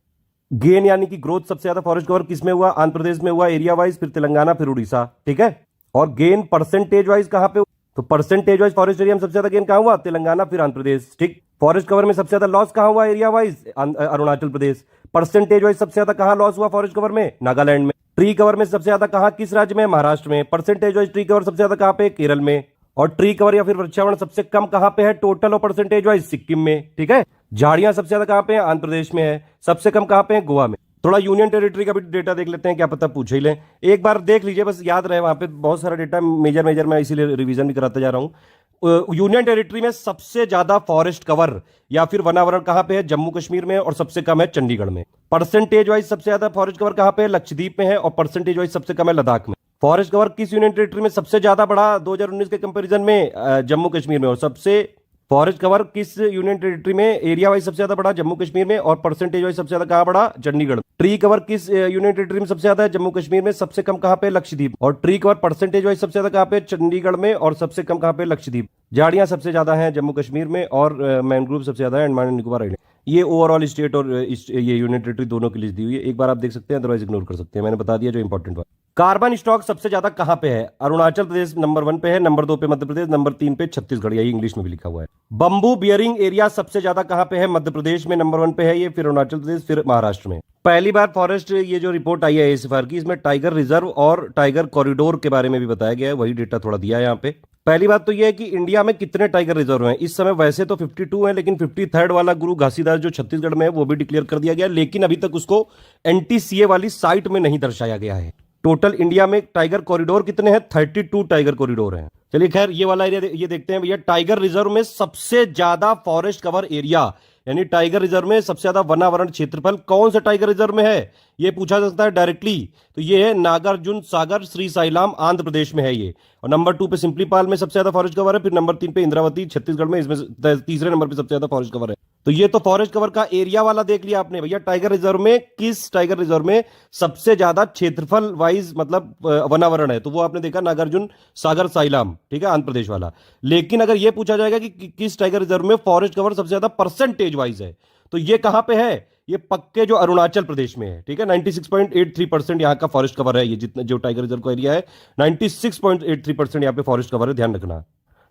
गेन यानी कि ग्रोथ सबसे ज्यादा फॉरेस्ट कवर किसमें हुआ? आंध्र प्रदेश में हुआ एरिया वाइज, फिर तेलंगाना, फिर उड़ीसा, ठीक है। और गेन परसेंटेज वाइज कहां पे? तो परसेंटेज वाइज फॉरेस्ट एरिया में सबसे ज्यादा गेन कहां हुआ? तेलंगाना, फिर आंध्र प्रदेश, ठीक। फॉरेस्ट कवर में सबसे ज्यादा लॉस कहां हुआ area wise? Arunachal Pradesh. Percentage wise सबसे ज्यादा कहां लॉस हुआ फॉरेस्ट कवर में? नागालैंड में। ट्री कवर में सबसे ज्यादा कहां, किस राज्य में? महाराष्ट्र में। परसेंटेज वाइज ट्री कवर सबसे ज्यादा कहां पे? केरल में। और ट्री कवर या फिर वृक्षावरण सबसे कम कहां पे है टोटल और परसेंटेज वाइज? सिक्किम में, ठीक है। झाड़ियां सबसे ज्यादा कहां पे है? आंध्र प्रदेश में है। सबसे कम कहां पे है? गोवा में। थोड़ा यूनियन टेरिटरी का भी डेटा देख लेते हैं, क्या पता पूछ ही लें। एक बार देख लीजिए, बस याद रहे, वहां पे बहुत सारा डेटा मेजर मैं इसीलिए रिवीजन भी कराता जा रहा हूं। यूनियन टेरिटरी में सबसे ज्यादा फॉरेस्ट कवर या फिर वनावरण कहां पे है? जम्मू कश्मीर में। और सबसे कम है चंडीगढ़ में। परसेंटेज वाइज सबसे ज्यादा फॉरेस्ट कवर कहां पे है? लक्षद्वीप में है। और परसेंटेज वाइज सबसे कम है लद्दाख में। फॉरेस्ट कवर किस यूनियन टेरिटरी में सबसे ज्यादा बढ़ा 2019 के कंपैरिजन में? जम्मू कश्मीर में। और सबसे फॉरेस्ट कवर किस यूनियन टेरिटरी में एरिया वाइज सबसे ज्यादा बढ़ा? जम्मू कश्मीर में। और परसेंटेज वाइज सबसे ज्यादा कहां बढ़ा? चंडीगढ़। ट्री कवर किस यूनियन टेरिटरी में सबसे ज्यादा है? जम्मू कश्मीर में। सबसे कम कहां पे? लक्षद्वीप। और ट्री कवर परसेंटेज वाइज सबसे ज्यादा कहां पे? चंडीगढ़ में। और सबसे कम कहां पे? लक्षद्वीप। झाड़ियां सबसे ज्यादा हैं जम्मू कश्मीर में। और मैनग्रोव सबसे ज्यादा है अंडमान एंड निकोबार आइलैंड। ये ओवरऑल स्टेट और ये यूनियन टेरिटरी दोनों की लिस्ट दी हुई है, एक बार आप देख सकते हैं, अदरवाइज इग्नोर कर सकते हैं, मैंने बता दिया जो इंपॉर्टेंट बात। कार्बन स्टॉक सबसे ज्यादा कहां पे है? अरुणाचल प्रदेश नंबर 1 पे है, नंबर 2 पे मध्य प्रदेश, नंबर 3 पे छत्तीसगढ़, यही इंग्लिश में भी लिखा हुआ है। बंबू बियरिंग एरिया सबसे ज्यादा कहां पे है? मध्य प्रदेश में नंबर 1 पे है ये, फिर अरुणाचल प्रदेश, फिर महाराष्ट्र में। पहली बार फॉरेस्ट ये जो रिपोर्ट आई है एसीएफआर की, इसमें टाइगर रिजर्व और टाइगर कॉरिडोर के बारे में भी बताया गया है, वही डेटा थोड़ा दिया है यहाँ पे। पहली बात तो यह है कि इंडिया में कितने टाइगर रिजर्व हैं इस समय? वैसे तो 52 हैं, लेकिन 53rd वाला गुरु घासीदास जो छत्तीसगढ़ में है वो भी डिक्लेयर कर दिया गया, लेकिन अभी तक उसको एनटीसीए वाली साइट में नहीं दर्शाया गया है। टोटल इंडिया में टाइगर कॉरिडोर कितने हैं? 32 टाइगर कॉरिडोर हैं। चलिए खैर ये वाला एरिया ये देखते हैं भैया। टाइगर रिजर्व में सबसे ज्यादा फॉरेस्ट कवर एरिया यानी टाइगर रिजर्व में सबसे ज्यादा वनावरण क्षेत्रफल कौन से टाइगर रिजर्व में है, ये पूछा जा सकता है डायरेक्टली। तो ये है नागार्जुन सागर श्री साइलाम आंध्र प्रदेश में है ये। और नंबर 2 पे सिंपलीपाल में सबसे ज्यादा फॉरेस्ट कवर है, फिर नंबर 3 पे इंद्रावती छत्तीसगढ़ में, इसमें तीसरे नंबर पे सबसे ज्यादा फॉरेस्ट कवर है। तो ये तो फॉरेस्ट कवर का एरिया वाला देख लिया आपने भैया। टाइगर रिजर्व में किस टाइगर रिजर्व में सबसे ज्यादा क्षेत्रफल वाइज मतलब वनावरण है, तो वो आपने देखा नागार्जुन सागर साइलाम, ठीक है, आंध्र प्रदेश वाला। लेकिन अगर ये पूछा जाएगा कि किस टाइगर रिजर्व में फॉरेस्ट कवर सबसे ज्यादा परसेंटेज वाइज है, तो ये कहां पे है? ये पक्के जो अरुणाचल प्रदेश में है, ठीक है। 96.83% यहां का फॉरेस्ट कवर है। ये जितना जो टाइगर रिजर्व का एरिया है 96.83% यहां पे फॉरेस्ट कवर है, ध्यान रखना।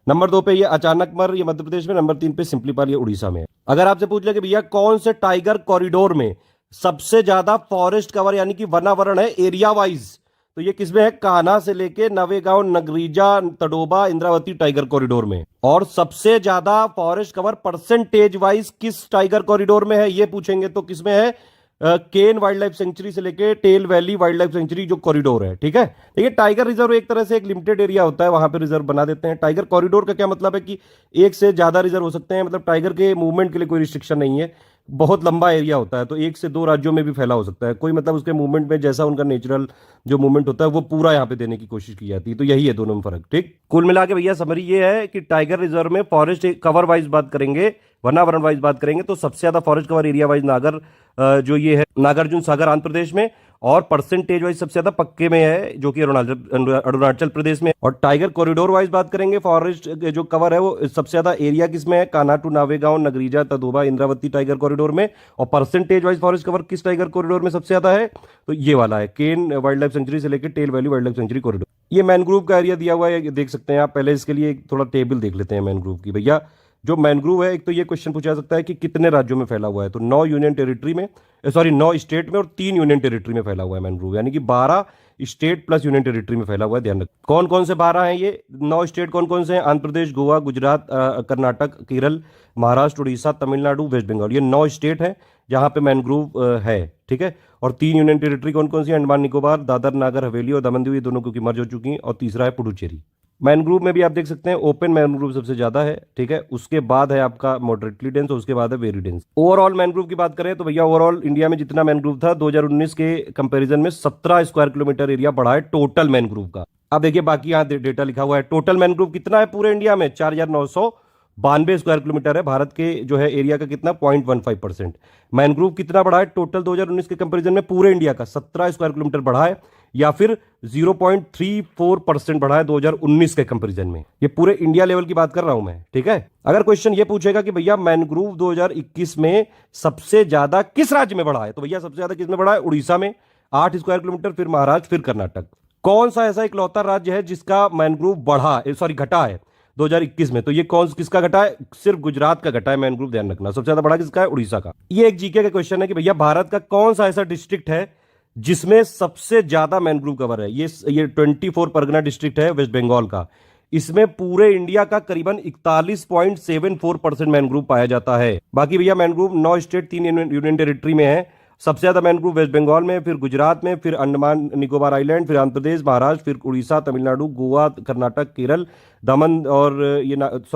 नंबर 2 पे ये अचानकमर, ये मध्य प्रदेश में, नंबर 3 पे सिंपलीपाल, ये उड़ीसा में है। अगर आपसे पूछ ले कि भैया कौन से टाइगर कॉरिडोर में सबसे ज्यादा फॉरेस्ट कवर यानी कि वनावरण है एरिया वाइज, तो ये किसमें है? कान्हा से लेके नवेगांव, नगरीजा, तडोबा, इंद्रावती टाइगर कॉरिडोर में। और सबसे ज्यादा फॉरेस्ट कवर परसेंटेज वाइज किस टाइगर कॉरिडोर में है ये पूछेंगे तो किसमें है? केन वाइल्ड लाइफ सेंचुरी से लेके टेल वैली वाइल्ड लाइफ सेंचुरी जो कॉरिडोर है, ठीक है। देखिए टाइगर रिजर्व एक तरह से एक लिमिटेड एरिया होता है, वहां पे रिजर्व बना देते हैं। टाइगर कॉरिडोर का क्या मतलब है कि एक से ज्यादा रिजर्व हो सकते हैं, मतलब टाइगर के मूवमेंट के लिए कोई रिस्ट्रिक्शन नहीं है। बहुत लंबा एरिया होता है, तो एक से दो राज्यों में भी फैला हो सकता है कोई, मतलब उसके मूवमेंट में जैसा उनका नेचुरल जो मूवमेंट होता है वो पूरा यहाँ पे देने की कोशिश की जाती है। तो यही है दोनों में फर्क, ठीक। कुल मिला के भैया समरी ये है कि टाइगर रिजर्व में फॉरेस्ट कवर वाइज बात करेंगे, वनावरण वाइज बात करेंगे तो सबसे ज्यादा फॉरेस्ट कवर एरिया वाइज नागर जो ये है नागार्जुन सागर आंध्र प्रदेश में, और परसेंटेज वाइज सबसे ज्यादा पक्के में है जो कि अरुणाचल प्रदेश में। और टाइगर कॉरिडोर वाइज बात करेंगे, फॉरेस्ट जो कवर है वो सबसे ज्यादा एरिया किसमें है, Kanha to Navegaon, Nagzira, Tadoba, Indravati tiger corridor में। और परसेंटेज वाइज फॉरेस्ट कवर किस टाइगर कॉरिडोर में सबसे ज्यादा है, तो ये वाला है केन वाइल्ड लाइफ सेंचुरी से लेकर Talle valley wild life sanctuary corridor. ये मैनग्रोव का एरिया दिया हुआ है, देख सकते हैं आप। पहले इसके लिए थोड़ा टेबल देख लेते हैं मैनग्रोव की। भैया जो मैनग्रोव है, एक तो ये क्वेश्चन पूछा जा सकता है कि कितने राज्यों में फैला हुआ है, तो 9 यूनियन टेरिटरी में, सॉरी 9 स्टेट में और 3 यूनियन टेरिटरी में फैला हुआ है मैनग्रोव, यानी कि 12 स्टेट प्लस यूनियन टेरिटरी में फैला हुआ है। ध्यान रखें कौन कौन से 12 हैं ये 9 स्टेट, कौन कौन से हैं, आंध्र प्रदेश, गोवा, गुजरात, कर्नाटक, केरल, महाराष्ट्र, उड़ीसा, तमिलनाडु, वेस्ट बंगाल। ये 9 स्टेट हैं जहां पे मैनग्रोव है, ठीक है। और 3 यूनियन टेरिटरी कौन कौन सी, अंडमान निकोबार, दादर नागर हवेली और दमन दीव, ये दोनों क्योंकि मर्ज हो चुकी हैं। और तीसरा है पुडुचेरी। मैनग्रोव में भी आप देख सकते हैं ओपन मैनग्रोव सबसे ज्यादा है, ठीक है। उसके बाद है आपका मॉडरेटली डेंस और उसके बाद है वेरी डेंस। ओवरऑल मैनग्रोव की बात करें तो भैया ओवरऑल इंडिया में जितना मैनग्रोव था 2019 के कंपैरिजन में 17 स्क्वायर किलोमीटर एरिया बढ़ा है टोटल मैनग्रोव का। अब देखिए बाकी यहाँ डेटा लिखा हुआ है, टोटल मैनग्रोव कितना है पूरे इंडिया में, 4992 स्क्वायर किलोमीटर है। भारत के जो है एरिया का कितना 0.15%। मैनग्रोव कितना बढ़ा है टोटल 2019 के कंपैरिजन में पूरे इंडिया का, 17 स्क्वायर किलोमीटर बढ़ा है, या फिर 0.34% बढ़ा है 2019 के कंपैरिजन में। ये पूरे इंडिया लेवल की बात कर रहा हूं मैं, ठीक है। अगर क्वेश्चन ये पूछेगा कि भैया मैनग्रोव 2021 में सबसे ज्यादा किस राज्य में बढ़ा है, तो भैया सबसे ज्यादा किस में बढ़ा है, उड़ीसा में 8 स्क्वायर किलोमीटर, फिर महाराष्ट्र, फिर कर्नाटक। कौन सा ऐसा इकलौता राज्य है जिसका मैनग्रोव बढ़ा, सॉरी घटा है 2021 में, तो ये कौन किसका घटा है, सिर्फ गुजरात का घटा है मैनग्रोव, ध्यान रखना। सबसे ज्यादा बड़ा किसका है, उड़ीसा का। ये एक जीके का क्वेश्चन है कि भैया भारत का कौन सा ऐसा डिस्ट्रिक्ट है जिसमें सबसे ज्यादा मैनग्रोव कवर है। ये 24 परगना डिस्ट्रिक्ट है वेस्ट बंगाल का, इसमें पूरे इंडिया का करीबन 41.74% मैनग्रोव पाया जाता है। बाकी भैया मैनग्रोव 9 स्टेट 3 यूनियन टेरिटरी में है। सबसे ज्यादा मैनग्रोव वेस्ट बंगाल में, फिर गुजरात में, फिर अंडमान निकोबार आइलैंड, फिर आंध्र प्रदेश, महाराष्ट्र, फिर उड़ीसा, तमिलनाडु, गोवा, कर्नाटक, केरल, दमन और ये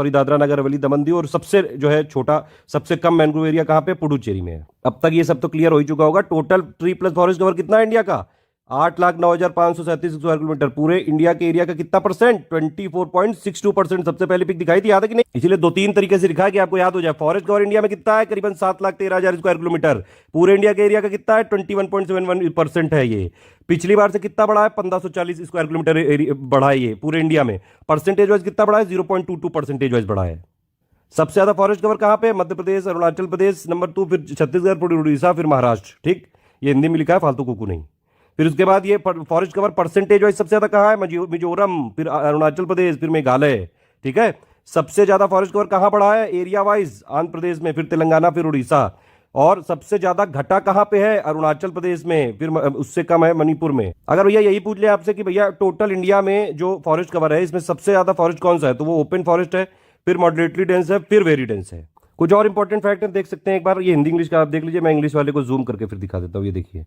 दादरा नगर हवेली, दमन दीव, और सबसे जो है छोटा सबसे कम मैनग्रोव एरिया कहां पे, पुडुचेरी में है। अब तक ये सब तो क्लियर हो ही चुका होगा। Total tree plus forest cover कितना है इंडिया का, 8,09,537 स्क्वायर किलोमीटर। पूरे इंडिया के एरिया का कितना परसेंट, 24.62%। सबसे पहले पिक दिखाई थी, याद है कि नहीं, इसलिए 2-3 तरीके से लिखा है कि आपको याद हो जाए। फॉरेस्ट कवर इंडिया में कितना है, करीबन 7,13,000 स्क्वायर किलोमीटर। पूरे इंडिया के एरिया का कितना है, 21.71% है। ये पिछली बार से कितना बढ़ा है, 1540 स्क्वायर किलोमीटर बढ़ा है ये पूरे इंडिया में। परसेंटेज वाइज कितना बढ़ा है, 0.22% वाइज बढ़ा है। सबसे ज्यादा फॉरेस्ट कवर कहां पे, मध्य प्रदेश, अरुणाचल प्रदेश नंबर 2, फिर छत्तीसगढ़, फिर उड़ीसा, फिर महाराष्ट्र, ठीक। ये हिंदी में लिखा है, फालतू कुकू नहीं। फिर उसके बाद ये फॉरेस्ट कवर परसेंटेज वाइज सबसे ज्यादा कहां है, मिजोरम, फिर अरुणाचल प्रदेश, फिर मेघालय, ठीक है। सबसे ज्यादा फॉरेस्ट कवर कहां पड़ा है एरिया वाइज, आंध्र प्रदेश में, फिर तेलंगाना, फिर उड़ीसा। और सबसे ज्यादा घटा कहां पे है, अरुणाचल प्रदेश में, फिर उससे कम है मणिपुर में। अगर भैया यही पूछ ले आपसे कि भैया टोटल इंडिया में जो फॉरेस्ट कवर है इसमें सबसे ज्यादा फॉरेस्ट कौन सा है, तो वो ओपन फॉरेस्ट है, फिर मॉडरेटली डेंस है, फिर वेरी डेंस है। कुछ और इंपॉर्टेंट फैक्ट देख सकते हैं एक बार, ये हिंदी इंग्लिश का आप देख लीजिए, मैं इंग्लिश वाले को जूम करके फिर दिखा देता हूं, ये देखिए,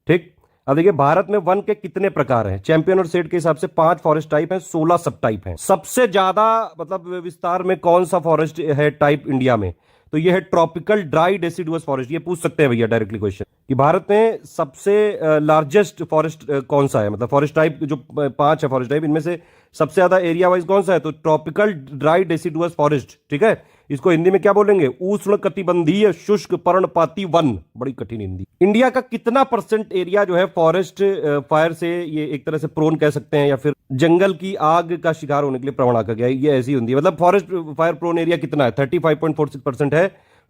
ठीक। अब देखिए भारत में वन के कितने प्रकार हैं, चैंपियन और सेट के हिसाब से 5 फॉरेस्ट टाइप हैं, 16 सब टाइप हैं। सबसे ज्यादा मतलब विस्तार में कौन सा फॉरेस्ट है टाइप इंडिया में, तो ये है ट्रॉपिकल ड्राई डेसिडुअस फॉरेस्ट। ये पूछ सकते हैं भैया डायरेक्टली क्वेश्चन कि भारत में सबसे लार्जेस्ट फॉरेस्ट कौन सा है, मतलब फॉरेस्ट टाइप जो 5 है फॉरेस्ट टाइप, इनमें से सबसे ज्यादा एरिया वाइज कौन सा है, तो ट्रॉपिकल ड्राई डेसिडुअस फॉरेस्ट, ठीक है। इसको हिंदी में क्या बोलेंगे, उष्ण कटिबंधीय शुष्क पर्णपाती वन। बड़ी कठिन हिंदी। इंडिया का कितना परसेंट एरिया जो है फॉरेस्ट फायर से ये एक तरह से प्रोन कह सकते हैं, या फिर जंगल की आग का शिकार होने के लिए प्रवण आका गया है, ये ऐसी होती है। मतलब फॉरेस्ट फायर प्रोन एरिया कितना है, 35.46% है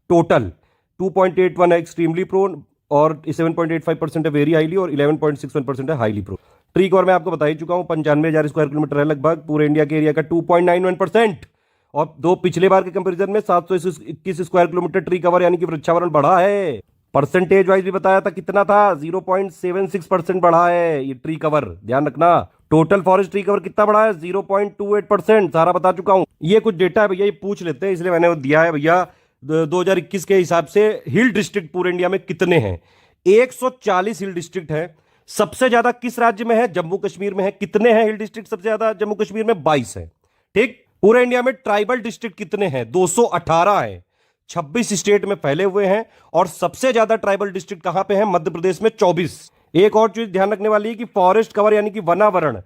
टोटल। 2.81 है एक्सट्रीमली प्रोन, और 7.85% है वेरी हाईली, और 11.61% है हाईली प्रोन। ट्री कवर मैं आपको बता ही चुका हूं, 95,000 स्क्वायर किलोमीटर है लगभग पूरे इंडिया के एरिया का, 2.91%। और दो पिछले बार के कंपैरिजन में 721 स्क्वायर किलोमीटर ट्री कवर यानी कि वृक्षावरण बढ़ा है। परसेंटेज वाइज भी बताया था कितना था, 0.76% बढ़ा है ये ट्री कवर, ध्यान रखना। टोटल फॉरेस्ट ट्री कवर कितना बढ़ा है, 0.28%, सारा बता चुका हूं। ये कुछ डेटा है भैया, ये पूछ लेते हैं इसलिए मैंने वो दिया है भैया। 2021 के हिसाब से हिल डिस्ट्रिक्ट पूरे इंडिया में कितने हैं, 140 हिल डिस्ट्रिक्ट है। सबसे ज्यादा किस राज्य में है? जम्मू कश्मीर में है। कितने हैं हिल डिस्ट्रिक्ट सबसे ज्यादा जम्मू कश्मीर में? 22 है। ठीक। पूरे इंडिया में ट्राइबल डिस्ट्रिक्ट कितने हैं? 218 है। 26 स्टेट में फैले हुए हैं। और सबसे ज्यादा ट्राइबल डिस्ट्रिक्ट कहां पे है? मध्य प्रदेश में 24। एक और चीज ध्यान रखने वाली है कि फॉरेस्ट कवर यानी कि वनावरण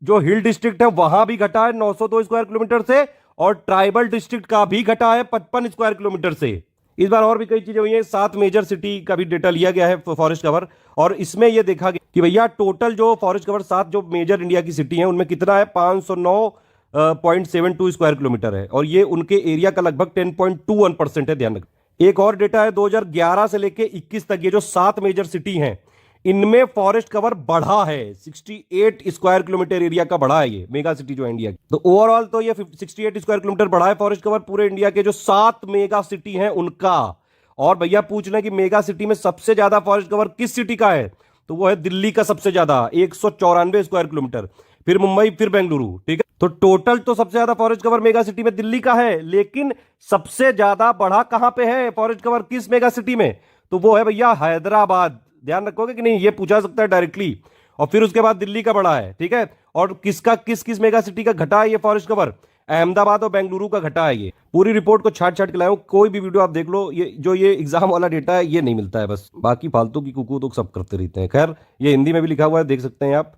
जो हिल डिस्ट्रिक्ट है वहां भी घटा है 902 स्क्वायर किलोमीटर से, और ट्राइबल डिस्ट्रिक्ट का भी घटा है 55 स्क्वायर किलोमीटर से। इस बार और भी कई चीजें हुई हैं। 7 मेजर सिटी का भी डेटा लिया गया है फॉरेस्ट कवर, और इसमें यह देखा गया कि भैया टोटल जो फॉरेस्ट कवर 7 जो मेजर इंडिया की सिटी है उनमें कितना है? 509.72 स्क्वायर किलोमीटर है, और ये उनके एरिया का लगभग 10.21% है। ध्यान रखें। एक और डेटा है 2011 से लेके 21 तक, ये जो 7 मेजर सिटी हैं इनमें फॉरेस्ट कवर बढ़ा है। 68 स्क्वायर किलोमीटर एरिया का बढ़ा है ये मेगा सिटी जो है इंडिया की। तो ओवरऑल तो ये 68 स्क्वायर किलोमीटर बढ़ा है फॉरेस्ट कवर पूरे इंडिया के जो 7 मेगा सिटी हैं उनका। और भैया पूछ रहे हैं कि मेगा सिटी में सबसे ज्यादा फॉरेस्ट कवर किस सिटी का है? तो वो है दिल्ली का सबसे ज्यादा 194 स्क्वायर किलोमीटर, फिर मुंबई, फिर बेंगलुरु। ठीक है, तो टोटल तो सबसे ज्यादा फॉरेस्ट कवर मेगा सिटी में दिल्ली का है, लेकिन सबसे ज्यादा बढ़ा कहां पे है फॉरेस्ट कवर किस मेगा सिटी में? तो वो है भैया हैदराबाद। ध्यान रखोगे कि नहीं? ये पूछा सकता है डायरेक्टली। और फिर उसके बाद दिल्ली का बढ़ा है। ठीक है, और किसका किस किस मेगा सिटी का घटा है ये फॉरेस्ट कवर? अहमदाबाद और बेंगलुरु का घटा है। ये पूरी रिपोर्ट को छाट छाट के लाया हूं। कोई भी वीडियो आप देख लो, ये एग्जाम वाला डेटा है ये नहीं मिलता है, बस बाकी फालतू की कुकू तो सब करते रहते हैं। खैर, ये हिंदी में भी लिखा हुआ है, देख सकते हैं आप।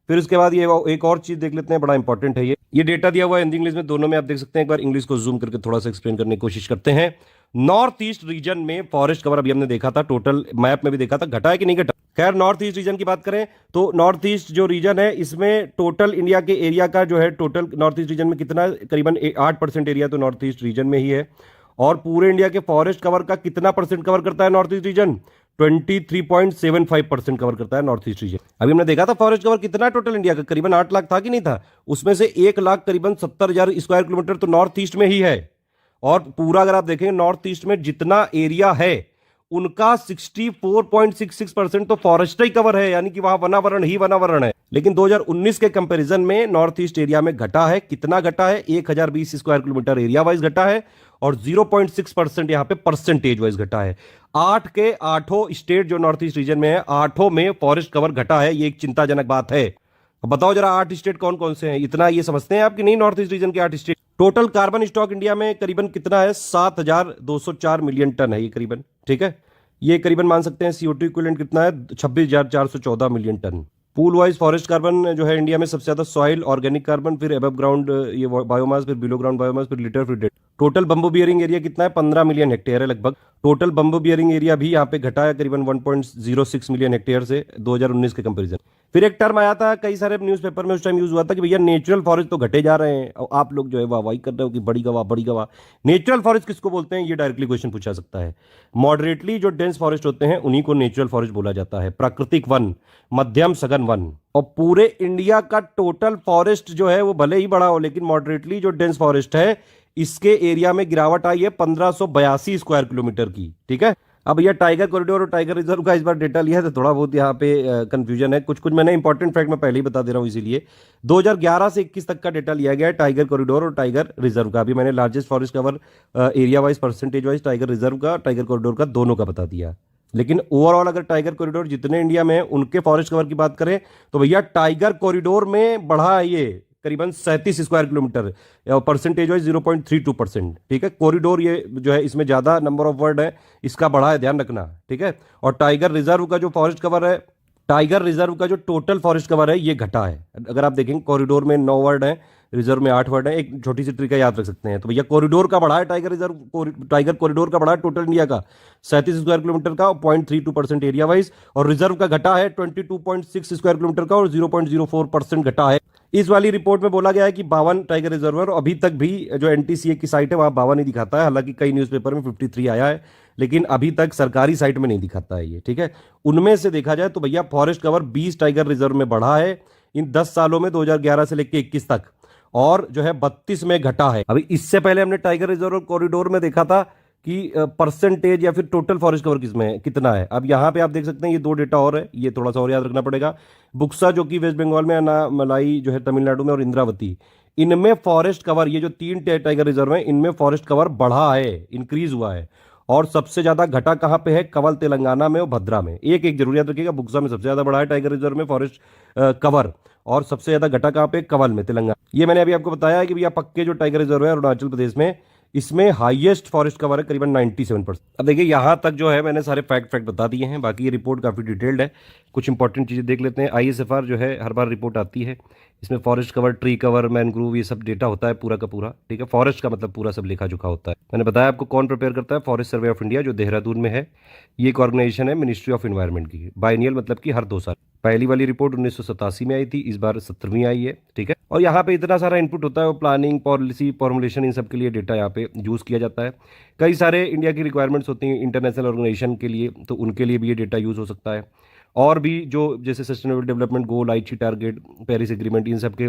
फिर उसके बाद ये एक और चीज देख लेते हैं, बड़ा इंपॉर्टेंट है ये डेटा दिया हुआ है हिंदी इंग्लिश में दोनों में, आप देख सकते हैं। एक बार इंग्लिश को जूम करके थोड़ा सा एक्सप्लेन करने की कोशिश करते हैं। नॉर्थ ईस्ट रीजन में फॉरेस्ट कवर अभी हमने देखा था, टोटल मैप में भी देखा था, घटा है कि नहीं घटा? खैर, नॉर्थ ईस्ट रीजन की बात करें तो नॉर्थ ईस्ट जो रीजन है इसमें टोटल इंडिया के एरिया का जो है टोटल नॉर्थ ईस्ट रीजन में कितना? करीबन 8% एरिया तो नॉर्थ ईस्ट रीजन में ही है। और पूरे इंडिया के फॉरेस्ट कवर का कितना परसेंट कवर करता है नॉर्थ ईस्ट रीजन? 23.75% कवर करता है नॉर्थ ईस्ट रीजन। अभी हमने देखा था फॉरेस्ट कवर कितना टोटल इंडिया का, करीबन 8 लाख था कि नहीं था? उसमें से 1 लाख करीबन 70,000 स्क्वायर किलोमीटर तो नॉर्थ ईस्ट में ही है। और पूरा अगर आप देखेंगे नॉर्थ ईस्ट में जितना एरिया है उनका 64.66% तो फॉरेस्ट ही कवर है, यानी कि वहां वनावरण ही वनावरण है। लेकिन 2019 के कंपैरिजन में नॉर्थ ईस्ट एरिया में घटा है। कितना घटा है? 1020 स्क्वायर किलोमीटर एरिया वाइज घटा है, और 0.6% यहां पे परसेंटेज वाइज घटा है। 8 के 8 स्टेट जो नॉर्थ ईस्ट रीजन में है, 8 में फॉरेस्ट कवर घटा है। ये एक चिंताजनक बात है। अब बताओ जरा 8 स्टेट कौन कौन से हैं? इतना ये समझते हैं आप कि नहीं? नॉर्थ ईस्ट रीजन के 8 state. Total carbon stock India में करीबन कितना है? 7,204 मिलियन टन है ये करीबन। ठीक है, ये करीबन मान सकते हैं CO2 इक्विवेलेंट कितना है? 26,414 million tonne. Pool wise forest carbon जो है इंडिया में सबसे ज्यादा सॉइल ऑर्गेनिक कार्बन, फिर एबव ग्राउंड ये बायोमास, फिर बिलो ग्राउंड बायोमास, फिर लिटर, फिर डेट। टोटल बंबू बियरिंग एरिया कितना है? 15 मिलियन हेक्टेयर है लगभग। टोटल बंबू बियरिंग एरिया भी यहाँ पे घटा है करीबन 1.06 मिलियन हेक्टेयर से 2019 के कंपेरिजन। फिर एक टर्म आया था कई सारे न्यूज़पेपर में उस टाइम यूज हुआ था कि भैया नेचुरल फॉरेस्ट तो घटे जा रहे हैं, और आप लोग जो है वाहवाही कर रहे हो कि बड़ी गवाह बड़ी गवाह। नेचुरल फॉरेस्ट किसको बोलते हैं? ये डायरेक्टली क्वेश्चन पूछा सकता है। मॉडरेटली जो डेंस फॉरेस्ट होते हैं उन्हीं को नेचुरल फॉरेस्ट बोला जाता है। प्राकृतिक वन, मध्यम सघन वन। और पूरे इंडिया का टोटल फॉरेस्ट जो है वो भले ही बड़ा हो, लेकिन मॉडरेटली जो डेंस फॉरेस्ट है इसके एरिया में गिरावट आई है 1582 स्क्वायर किलोमीटर की। ठीक है, अब ये टाइगर कॉरिडोर और टाइगर रिजर्व का इस बार डेटा लिया है तो थोड़ा बहुत यहाँ पे कंफ्यूजन है। कुछ मैंने इंपॉर्टेंट फैक्ट मैं पहले ही बता दे रहा हूँ, इसीलिए 2011 से 21 तक का डेटा लिया गया है टाइगर कॉरिडोर और टाइगर रिजर्व का। अभी मैंने largest forest cover area wise, percentage wise tiger reserve का, टाइगर कॉरिडोर का, दोनों का बता दिया। लेकिन ओवरऑल अगर टाइगर कॉरिडोर जितने इंडिया में है उनके फॉरेस्ट कवर की बात करें तो भैया टाइगर कॉरिडोर में बढ़ा है ये करीबन 37 स्क्वायर किलोमीटर, परसेंटेज वाइज 0.32%। ठीक है, कॉरिडोर ये जो है इसमें ज्यादा नंबर ऑफ वर्ड है, इसका बढ़ा है, ध्यान रखना। ठीक है, और टाइगर रिजर्व का जो फॉरेस्ट कवर है, टाइगर रिजर्व का जो टोटल फॉरेस्ट कवर है ये घटा है। अगर आप देखेंगे कॉरिडोर में 9 वर्ड है, रिजर्व में 8 वर्ड है। एक छोटी सी ट्रिक है, याद रख सकते हैं। तो भैया कॉरिडोर का बढ़ा है टाइगर रिजर्व, टाइगर कॉरिडोर का बढ़ा है टोटल इंडिया का 37 स्क्वायर किलोमीटर का, 0.32% एरिया वाइज। और रिजर्व का घटा है 22.6 स्क्वायर किलोमीटर का, और 0.04% घटा है। इस वाली रिपोर्ट में बोला गया है कि 52 टाइगर रिजर्व, और अभी तक भी जो NTCA की साइट है वहां 52 ही दिखाता है। हालांकि कई न्यूज़पेपर में 53 आया है, लेकिन अभी तक सरकारी साइट में नहीं दिखाता है ये। ठीक है, उनमें से देखा जाए तो भैया फॉरेस्ट कवर 20 टाइगर रिजर्व में बढ़ा है इन 10 सालों में, 2011 से लेकर 21 तक, और जो है 32 में घटा है। अभी इससे पहले हमने टाइगर रिजर्व कॉरिडोर में देखा था कि परसेंटेज या फिर टोटल फॉरेस्ट कवर किसमें कितना है। अब यहां पे आप देख सकते हैं ये 2 डेटा और है, ये थोड़ा सा और याद रखना पड़ेगा। बुक्सा जो कि वेस्ट बंगाल में, अनामलाई जो है तमिलनाडु में, और इंद्रावती, इनमें फॉरेस्ट कवर, ये जो 3 टाइगर रिजर्व है इनमें फॉरेस्ट कवर बढ़ा है, इंक्रीज हुआ है। और सबसे ज्यादा घटा कहां पे है? कवल तेलंगाना में और भद्रा में। एक एक जरूर याद रखिएगा, बुक्सा में सबसे ज्यादा बढ़ा है टाइगर रिजर्व में फॉरेस्ट कवर, और सबसे ज्यादा घटा कहां पे? कवल में, तेलंगाना। ये मैंने अभी आपको बताया है कि भैया पक्के जो टाइगर रिजर्व है अरुणाचल प्रदेश में, इसमें हाईएस्ट फॉरेस्ट कवर है करीबन 97%। अब देखिए यहां तक जो है मैंने सारे फैक्ट बता दिए हैं, बाकी ये रिपोर्ट काफी डिटेल्ड है। कुछ इंपॉर्टेंट चीजें देख लेते हैं। आईएसएफआर जो है हर बार रिपोर्ट आती है, इसमें forest cover, tree cover, mangrove, ये सब डेटा होता है पूरा का पूरा, ठीक है। फॉरेस्ट का मतलब पूरा सब लेखा जोखा होता है। मैंने बताया आपको कौन प्रिपेयर करता है, फॉरेस्ट सर्वे ऑफ इंडिया जो देहरादून में है। ये एक ऑर्गेनाइजेशन है मिनिस्ट्री ऑफ एनवायरमेंट की, बाइनियल मतलब कि हर 2 साल। पहली वाली रिपोर्ट 1987 में आई थी, इस बार 17वीं आई है, ठीक है। और यहाँ पे इतना सारा इनपुट होता है, वो प्लानिंग, पॉलिसी, फॉर्मुलेशन, इन सब के लिए डेटा यहाँ पे यूज किया जाता है। कई सारे इंडिया की रिक्वायरमेंट्स होती हैं इंटरनेशनल ऑर्गेनाइजेशन के लिए, तो उनके लिए भी ये डेटा यूज हो सकता है। और भी जो जैसे सस्टेनेबल डेवलपमेंट गोल, आईची टारगेट, पेरिस एग्रीमेंट, इन सब के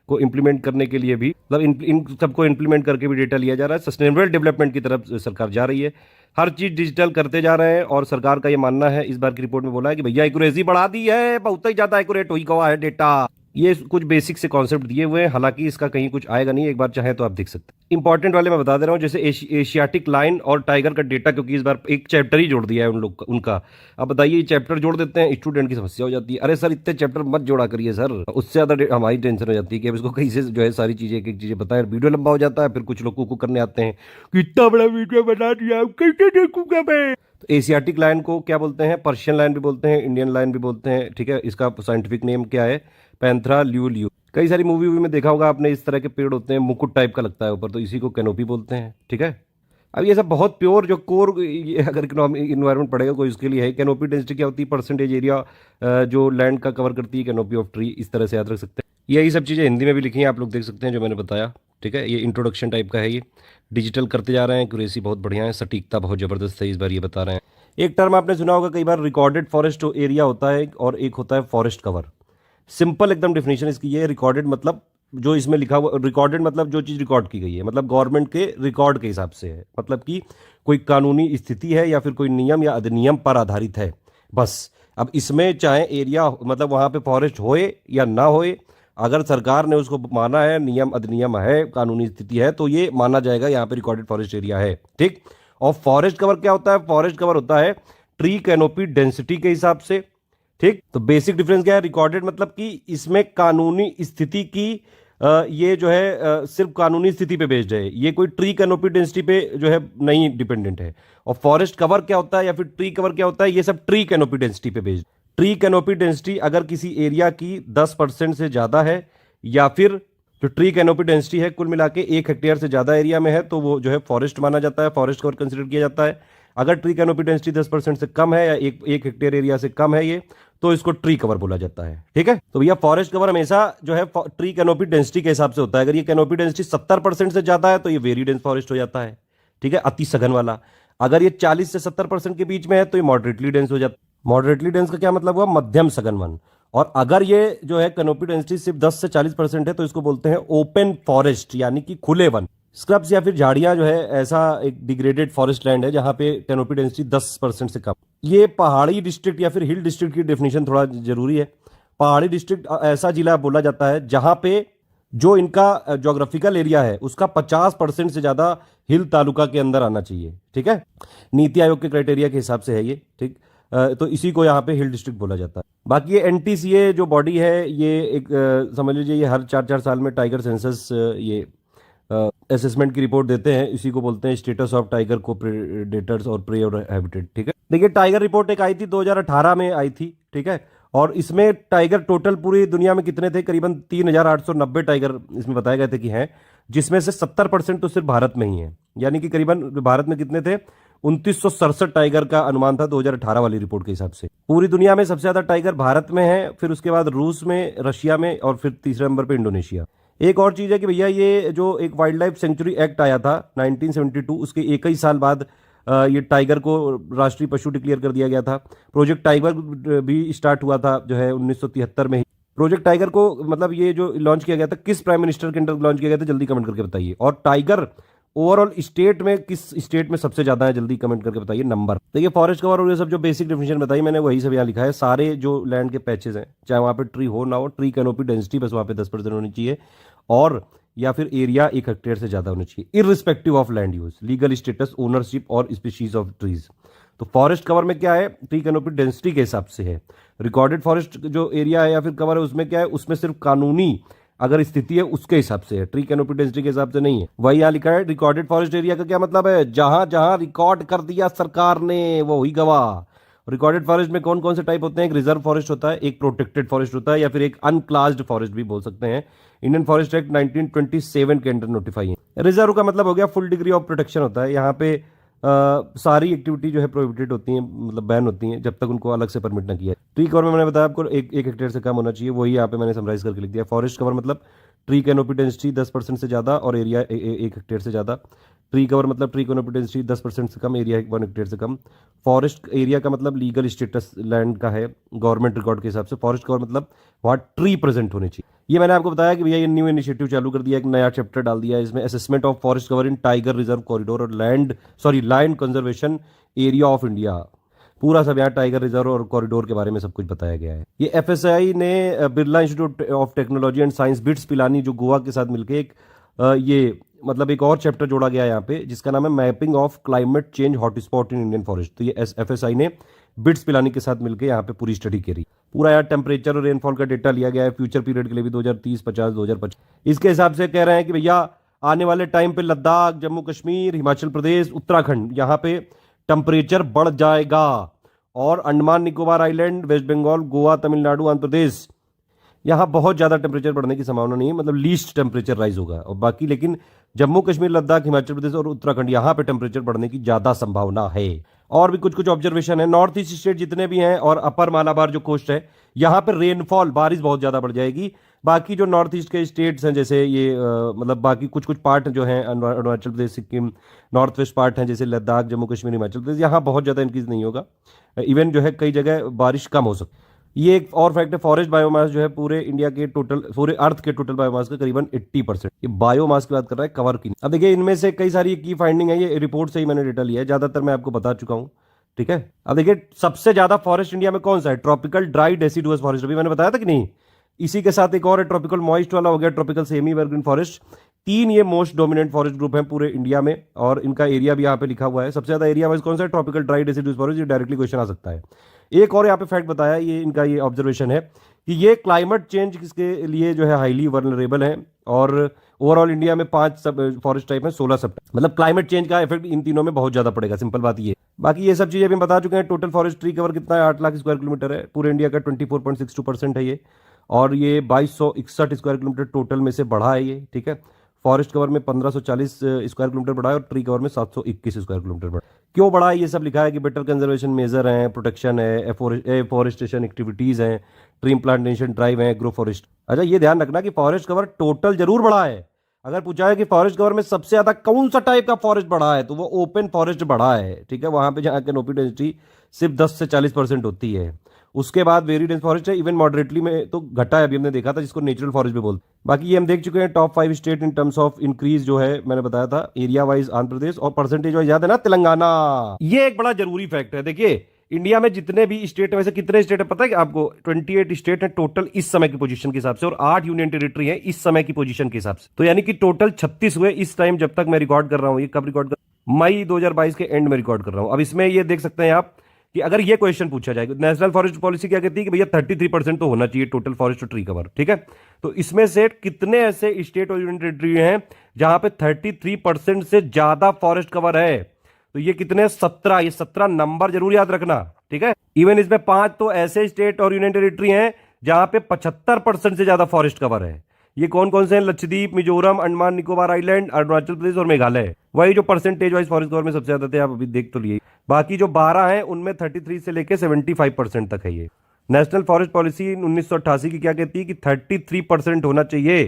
को इम्प्लीमेंट करने के लिए भी, मतलब इन सबको इम्प्लीमेंट करके भी डेटा लिया जा रहा है। सस्टेनेबल डेवलपमेंट की तरफ सरकार जा रही है, हर चीज डिजिटल करते जा रहे हैं। और सरकार का ये मानना है, इस बार की रिपोर्ट में बोला है कि भैया एक्यूरेसी बढ़ा दी है, बहुत ही ज्यादा एक्यूरेट हुई गवा है डेटा। ये कुछ बेसिक से कॉन्सेप्ट दिए हुए हैं, हालांकि इसका कहीं कुछ आएगा नहीं, एक बार चाहे तो आप देख सकते हैं। इंपॉर्टेंट वाले मैं बता दे रहा हूँ, जैसे एशियाटिक लाइन और टाइगर का डेटा, क्योंकि इस बार एक चैप्टर ही जोड़ दिया है उन लोग उनका। अब बताइए, ये चैप्टर जोड़ देते हैं, स्टूडेंट की समस्या हो जाती है। अरे सर इतने चैप्टर मत जोड़ा करिए सर, उससे ज्यादा हमारी टेंशन हो जाती है कि अब इसको कैसे जो है सारी चीजें एक एक चीजें बताएं। वीडियो लंबा हो जाता है, फिर कुछ लोग को करने आते हैं कि इतना बड़ा वीडियो बना दिया, कैसे देखूंगा मैं। तो एशियाटिक लाइन को क्या बोलते हैं? पर्शियन लाइन भी बोलते हैं, इंडियन लाइन भी बोलते हैं, ठीक है। इसका साइंटिफिक नेम क्या है? पैंथरा ल्यूलियो। कई सारी मूवी में देखा होगा आपने, इस तरह के पेड़ होते हैं, मुकुट टाइप का लगता है ऊपर, तो इसी को कैनोपी बोलते हैं, ठीक है। अब ये सब बहुत प्योर जो कोर, अगर इन्वायरमेंट पड़ेगा कोई, उसके लिए है। कैनोपी डेंसिटी क्या होती है? परसेंटेज एरिया जो लैंड का कवर करती है कैनोपी ऑफ ट्री, इस तरह से याद रख सकते हैं। यही सब चीज़ें हिंदी में भी लिखी हैं, आप लोग देख सकते हैं जो मैंने बताया, ठीक है। ये इंट्रोडक्शन टाइप का है, ये डिजिटल करते जा रहे हैं, एक्यूरेसी बहुत बढ़िया है, सटीकता बहुत ज़बरदस्त है, इस बार ये बता रहे हैं। एक टर्म आपने सुना होगा कई बार, रिकॉर्डेड फॉरेस्ट एरिया होता है और एक होता है फॉरेस्ट कवर। सिंपल एकदम डेफिनेशन इसकी ये है, रिकॉर्डेड मतलब जो इसमें लिखा हुआ, रिकॉर्डेड मतलब जो चीज़ रिकॉर्ड की गई है, मतलब गवर्नमेंट के रिकॉर्ड के हिसाब से है, मतलब कि कोई कानूनी स्थिति है या फिर कोई नियम या अधिनियम पर आधारित है, बस। अब इसमें चाहे एरिया मतलब वहाँ पे फॉरेस्ट होए या ना होए, अगर सरकार ने उसको माना है, नियम अधिनियम है, कानूनी स्थिति है, तो ये माना जाएगा यहाँ पे रिकॉर्डेड फॉरेस्ट एरिया है, ठीक। और फॉरेस्ट कवर क्या होता है? फॉरेस्ट कवर होता है ट्री कैनोपी डेंसिटी के हिसाब से, ठीक। तो बेसिक डिफरेंस क्या है? रिकॉर्डेड मतलब कि इसमें कानूनी स्थिति की ये जो है सिर्फ कानूनी स्थिति पे बेस्ड है, ये कोई ट्री कैनोपी डेंसिटी पे जो है नहीं डिपेंडेंट है। और फॉरेस्ट कवर क्या होता है या फिर ट्री कवर क्या होता है? ये सब ट्री कैनोपी डेंसिटी पे बेस्ड। ट्री कैनोपी डेंसिटी अगर किसी एरिया की 10% से ज्यादा है, या फिर जो ट्री कैनोपी डेंसिटी है कुल मिला के 1 हेक्टेयर से ज्यादा एरिया में है, तो वो जो है फॉरेस्ट माना जाता है, फॉरेस्ट कवर कंसिडर किया जाता है। अगर ट्री कैनोपी डेंसिटी 10% से कम है या एक हेक्टेयर एरिया से कम है ये, तो इसको ट्री कवर बोला जाता है, ठीक है। तो भैया फॉरेस्ट कवर हमेशा जो है ट्री कैनोपी डेंसिटी के हिसाब से होता है। अगर ये कैनोपी डेंसिटी 70% से ज्यादा है तो ये वेरी डेंस फॉरेस्ट हो जाता है, ठीक है, अति सघन वाला। अगर ये 40 से 70% के बीच में है तो ये मॉडरेटली डेंस हो जाता है। मॉडरेटली डेंस का क्या मतलब हुआ? मध्यम सघन वन। और अगर ये जो है कैनोपी डेंसिटी सिर्फ 10 से 40% है तो इसको बोलते हैं ओपन फॉरेस्ट, यानी कि खुले वन। स्क्रब्स या फिर झाड़ियां जो है ऐसा एक डिग्रेडेड फॉरेस्ट लैंड है जहां पे कैनोपी डेंसिटी 10% से कम। ये पहाड़ी डिस्ट्रिक्ट या फिर हिल डिस्ट्रिक्ट की डेफिनेशन थोड़ा जरूरी है। पहाड़ी डिस्ट्रिक्ट ऐसा जिला बोला जाता है जहां पे जो इनका ज्योग्राफिकल एरिया है उसका 50% से ज्यादा हिल तालुका के अंदर आना चाहिए, ठीक है। नीति आयोग के क्राइटेरिया के हिसाब से है ये, ठीक। तो इसी को यहाँ पे हिल डिस्ट्रिक्ट बोला जाता है। बाकी ये एनटीसीए जो बॉडी है, ये एक समझ लीजिए ये हर 4-4 साल में टाइगर सेंसस ये असेसमेंट की रिपोर्ट देते हैं, इसी को बोलते हैं स्टेटस ऑफ टाइगर को प्रेडेटर्स और प्रे और हैबिटेट, ठीक है। देखिए टाइगर रिपोर्ट एक आई थी 2018 में आई थी, ठीक है। और इसमें टाइगर टोटल पूरी दुनिया में कितने थे? करीबन 3890 टाइगर इसमें बताए गए थे कि हैं, जिसमें से 70% तो सिर्फ भारत में ही है। यानी कि करीबन भारत में कितने थे? 2967 टाइगर का अनुमान था 2018 वाली रिपोर्ट के हिसाब से। पूरी दुनिया में सबसे ज्यादा टाइगर भारत में है, फिर उसके बाद रूस में, रशिया में, और फिर तीसरे नंबर पे इंडोनेशिया। एक और चीज है कि भैया ये जो एक वाइल्ड लाइफ सेंचुरी एक्ट आया था 1972, उसके एक ही साल बाद ये टाइगर को राष्ट्रीय पशु डिक्लेयर कर दिया गया था। प्रोजेक्ट टाइगर भी स्टार्ट हुआ था जो है 1973 में ही। प्रोजेक्ट टाइगर को मतलब ये जो लॉन्च किया गया था, किस प्राइम मिनिस्टर के अंडर लॉन्च किया गया था? जल्दी कमेंट करके बताइए। और टाइगर ओवरऑल स्टेट में किस स्टेट में सबसे ज्यादा है? जल्दी कमेंट करके बताइए नंबर। देखिए फॉरेस्ट कवर और ये सब जो बेसिक डेफिनेशन बताई मैंने वही सब यहाँ लिखा है। सारे जो लैंड के पैचेस हैं, चाहे वहां पे ट्री हो ना हो, ट्री कैनोपी डेंसिटी बस वहां पे 10% होनी चाहिए। और या फिर एरिया 1 हेक्टेयर से ज़्यादा होना चाहिए, irrespective of land use, legal status, ownership और स्पीशीज ऑफ ट्रीज। तो फॉरेस्ट कवर में क्या है, ट्री कैनोपी डेंसिटी के हिसाब से है। रिकॉर्डेड फॉरेस्ट जो एरिया है या फिर कवर है उसमें क्या है, उसमें सिर्फ कानूनी अगर स्थिति है उसके हिसाब से है, ट्री कैनोपी डेंसिटी के हिसाब से नहीं है। वही यहाँ लिखा है रिकॉर्डेड फॉरेस्ट एरिया का क्या मतलब है, जहां जहां रिकॉर्ड कर दिया सरकार ने वो ही गवाह। रिकॉर्डेड फॉरेस्ट में कौन कौन से टाइप होते हैं, एक रिजर्व फॉरेस्ट होता है, एक प्रोटेक्टेड फॉरेस्ट होता है, या फिर एक अनक्लास्ड फॉरेस्ट भी बोल सकते हैं। इंडियन फॉरेस्ट एक्ट 1927 के अंडर नोटिफाई है। रिजर्व का मतलब हो गया फुल डिग्री ऑफ प्रोटेक्शन होता है, यहाँ पे सारी एक्टिविटी जो है प्रोहिबिटेड होती है, मतलब बैन होती है जब तक उनको अलग से परमिट ना किया। ट्री कवर में मैंने बताया आपको 1 हेक्टेयर से कम होना चाहिए, वही यहाँ पे मैंने समराइज करके लिख दिया। फॉरेस्ट कवर मतलब ट्री कैनोपी डेंसिटी 10% से ज़्यादा और एरिया 1 हेक्टेयर से ज़्यादा। ट्री कवर मतलब ट्री कैनोपी डेंसिटी 10% से कम, एरिया 1 हेक्टेयर से कम। फॉरेस्ट एरिया का मतलब लीगल स्टेटस लैंड का है गवर्नमेंट रिकॉर्ड के हिसाब से। फॉरेस्ट कवर मतलब वहाँ ट्री प्रेजेंट होने चाहिए। ये मैंने आपको बताया कि भैया ये न्यू इनिशिएटिव चालू कर दिया, एक नया चैप्टर डाल दिया है इसमें, assessment of forest cover in tiger reserve corridor और land conservation area of India. पूरा सब यहाँ टाइगर रिजर्व और कॉरिडोर के बारे में सब कुछ बताया गया है। ये एफएसआई ने Birla institute of technology and science bits Pilani जो गोवा के साथ मिलकर एक ये मतलब एक और चैप्टर जोड़ा गया है यहाँ पे, जिसका नाम है mapping of climate change hotspot in Indian forest. तो ये एफएसआई ने बिट्स पिलानी के साथ मिलकर यहाँ पे पूरी स्टडी करी। पूरा यार टेम्परेचर और रेनफॉल का डेटा लिया गया है फ्यूचर पीरियड के लिए भी, 2030, 50, 2025। इसके हिसाब से कह रहे हैं कि भैया आने वाले टाइम पे लद्दाख, जम्मू कश्मीर, हिमाचल प्रदेश, उत्तराखंड यहाँ पे टेम्परेचर बढ़ जाएगा, और अंडमान निकोबार आइलैंड, वेस्ट बंगाल, गोवा, तमिलनाडु, आंध्र प्रदेश यहाँ बहुत ज़्यादा टेम्परेचर बढ़ने की संभावना नहीं है, मतलब लीस्ट टेम्परेचर राइज होगा। और बाकी लेकिन जम्मू कश्मीर, लद्दाख, हिमाचल प्रदेश और उत्तराखंड यहाँ पे टेम्परेचर बढ़ने की ज़्यादा संभावना है। और भी कुछ कुछ ऑब्जर्वेशन है। नॉर्थ ईस्ट स्टेट जितने भी हैं और अपर मालाबार जो कोस्ट है यहाँ पर रेनफॉल बारिश बहुत ज़्यादा बढ़ जाएगी। बाकी जो नॉर्थ ईस्ट के स्टेट्स हैं जैसे ये मतलब बाकी कुछ कुछ पार्ट जो हैं Arunachal Pradesh, Sikkim, north west part हैं जैसे लद्दाख, जम्मू कश्मीर, हिमाचल प्रदेश, यहाँ बहुत ज़्यादा इंक्रीज नहीं होगा। इवन जो है कई जगह बारिश कम हो सकती है। ये एक और फैक्ट है, फॉरेस्ट बायोमास जो है पूरे इंडिया के टोटल, पूरे अर्थ के टोटल बायोमास का करीबन 80%। ये बायोमास की बात कर रहा है, कवर की। अब देखिए इनमें से कई सारी की फाइंडिंग है, ये रिपोर्ट से ही मैंने डेटा लिया है, ज्यादातर मैं आपको बता चुका हूं, ठीक है। अब देखिए सबसे ज्यादा फॉरेस्ट इंडिया में कौन सा है, ट्रॉपिकल ड्राई डेसिडुअस फॉरेस्ट, अभी मैंने बताया था कि नहीं। इसी के साथ एक और है ट्रॉपिकल मॉइस्ट वाला हो गया, ट्रॉपिकल सेमी एवरग्रीन फॉरेस्ट। 3 ये मोस्ट डोमिनेंट फॉरेस्ट ग्रुप हैं पूरे इंडिया में, और इनका एरिया भी यहाँ पे लिखा हुआ है। सबसे ज्यादा एरिया वाइज कौन सा है, ट्रॉपिकल ड्राई डेसिडुअस फॉरेस्ट। ये डायरेक्टली क्वेश्चन आ सकता है। एक और यहाँ पे फैक्ट बताया, ये इनका ये ऑब्जर्वेशन है कि ये क्लाइमेट चेंज के लिए जो है हाईली वर्नरेबल है, और ओवरऑल इंडिया में 5 सब फॉरेस्ट टाइप है, 16 सब, मतलब क्लाइमेट चेंज का इफेक्ट इन तीनों में बहुत ज्यादा पड़ेगा, सिंपल बात ये। बाकी ये सब चीजें भी बता चुके हैं। टोटल फॉरेस्ट ट्री कवर कितना है, 8 लाख स्क्वायर किलोमीटर है, पूरे इंडिया का 24.62% है ये, और ये 2261 स्क्वायर किलोमीटर टोटल में से बढ़ा है ये, ठीक है। फॉरेस्ट कवर में 1540 स्क्वायर किलोमीटर बढ़ा है, और ट्री कवर में 721 स्क्वायर किलोमीटर बढ़ा। क्यों बढ़ा है ये सब लिखा है कि बेटर कंजर्वेशन मेजर है, प्रोटेक्शन है, एफोरेस्टेशन एक्टिविटीज हैं, ट्री प्लांटेशन ड्राइव है, एग्रो फॉरेस्ट। अच्छा ये ध्यान रखना कि फॉरेस्ट कवर टोटल जरूर बढ़ा है। अगर पूछा है कि फॉरेस्ट कवर में सबसे ज्यादा कौन सा टाइप का फॉरेस्ट बढ़ा है, तो वो ओपन फॉरेस्ट बढ़ा है, ठीक है। वहां पे जहां कैनोपी डेंसिटी सिर्फ 10 से 40% होती है। उसके बाद वेरी डेंस फॉरेस्ट है, इवन मॉडरेटली में तो घटा है, अभी हमने देखा था, जिसको नेचुरल फॉरेस्ट भी बोलते हैं। बाकी ये हम देख चुके हैं top 5 state in terms of increase जो है, मैंने बताया था एरिया वाइज आंध्र प्रदेश, और परसेंटेज वाइज याद है ना तेलंगाना। ये एक बड़ा जरूरी फैक्ट है। देखिए इंडिया में जितने भी स्टेट है, वैसे कितने स्टेट है पता है कि आपको, 28 स्टेट है टोटल इस समय की पोजीशन के हिसाब से, और 8 यूनियन टेरिटरी है इस समय की पोजीशन के हिसाब से। तो यानी कि टोटल 36 हुए इस टाइम, जब तक मैं रिकॉर्ड कर रहा हूं। ये कब रिकॉर्ड कर, मई 2022 के एंड में रिकॉर्ड कर रहा हूं। अब इसमें ये देख सकते हैं आप कि अगर ये क्वेश्चन पूछा जाएगा, नेशनल फॉरेस्ट पॉलिसी क्या कहती है कि भैया 33% तो होना चाहिए टोटल फॉरेस्ट ट्री कवर, ठीक है। तो इसमें से कितने ऐसे स्टेट और यूनियन टेरिटरी हैं जहां पे 33% से ज्यादा फॉरेस्ट कवर है, तो ये कितने, 17। ये 17 नंबर जरूर याद रखना, ठीक है। इवन इसमें 5 तो ऐसे स्टेट और यूनियन टेरिटरी हैं जहां पे 75% से ज्यादा फॉरेस्ट कवर है। ये कौन कौन से हैं, लक्षद्वीप, मिजोरम, अंडमान निकोबार आइलैंड, अरुणाचल प्रदेश और मेघालय। वही जो परसेंटेज वाइज फॉरेस्ट कवर में सबसे ज्यादा थे, आप अभी देख तो लिए। बाकी जो 12 हैं उनमें 33 से लेकर 75% तक है ये। नेशनल फॉरेस्ट पॉलिसी 1988 की क्या कहती है कि 33% होना चाहिए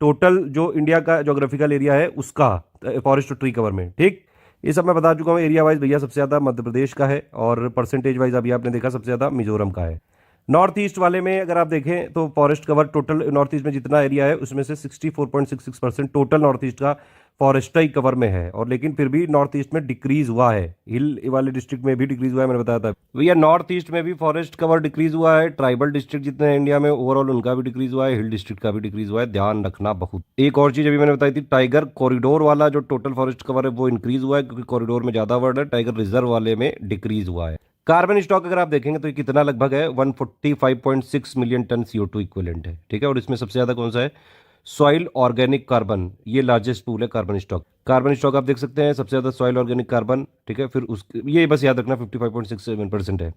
टोटल जो इंडिया का ज्योग्राफिकल एरिया है उसका फॉरेस्ट ट्री कवर में, ठीक। ये सब मैं बता चुका हूँ। एरिया वाइज भैया सबसे ज्यादा मध्य प्रदेश का है, और परसेंटेज वाइज अभी आपने देखा सबसे ज्यादा मिजोरम का है। नॉर्थ ईस्ट वाले में अगर आप देखें तो forest cover total north east में जितना एरिया है उसमें से 64.66% टोटल नॉर्थ ईस्ट का फॉरेस्टरी कवर में है, और लेकिन फिर भी नॉर्थ ईस्ट में डिक्रीज हुआ है। हिल वाले डिस्ट्रिक्ट में भी डिक्रीज हुआ है, मैंने बताया था भैया। नॉर्थ ईस्ट में भी फॉरेस्ट कवर डिक्रीज हुआ है। ट्राइबल डिस्ट्रिक्ट जितने हैं इंडिया में ओवरऑल उनका भी डिक्रीज हुआ है, हिल डिस्ट्रिक्ट का भी डिक्रीज हुआ है, ध्यान रखना बहुत। एक और चीज अभी मैंने बताई थी, टाइगर कॉरिडोर वाला जो टोटल फॉरेस्ट कवर है वो इंक्रीज हुआ है, क्योंकि कॉरिडोर में ज्यादा वर्ड है, टाइगर रिजर्व वाले में डिक्रीज हुआ है। कार्बन स्टॉक अगर आप देखेंगे तो ये कितना लगभग है, 145.6 मिलियन टन CO2 इक्विवेलेंट है, ठीक है। और इसमें सबसे ज्यादा कौन सा है, सॉइल ऑर्गेनिक कार्बन, ये लार्जेस्ट पूल है कार्बन स्टॉक। कार्बन स्टॉक आप देख सकते हैं सबसे ज्यादा सॉइल ऑर्गेनिक कार्बन, ठीक है। फिर उस ये बस याद रखना 55.67% है।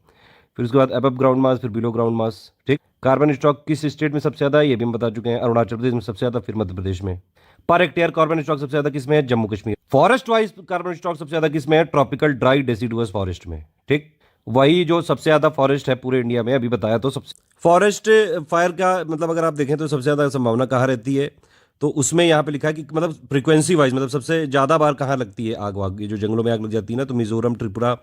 फिर उसके बाद अबव ग्राउंड मास, फिर बिलो ग्राउंड मास, ठीक। कार्बन स्टॉक किस स्टेट में सबसे ज्यादा है ये भी हम बता चुके हैं, अरुणाचल प्रदेश में सबसे ज्यादा, फिर मध्य प्रदेश में। पर हेक्टेयर कार्बन स्टॉक सबसे ज्यादा किसमें है, Jammu Kashmir. Forest wise carbon stock सबसे ज्यादा किसमें है, ट्रॉपिकल ड्राई डेसिडुअस फॉरेस्ट में, ठीक। वही जो सबसे ज्यादा फॉरेस्ट है पूरे इंडिया में, अभी बताया। तो सबसे फॉरेस्ट फायर का मतलब अगर आप देखें तो सबसे ज्यादा संभावना कहाँ रहती है, तो उसमें यहाँ पे लिखा है कि मतलब फ्रीक्वेंसी वाइज मतलब सबसे ज्यादा बार कहाँ लगती है आग वाग, ये जो जंगलों में आग लग जाती है ना, तो मिजोरम, त्रिपुरा,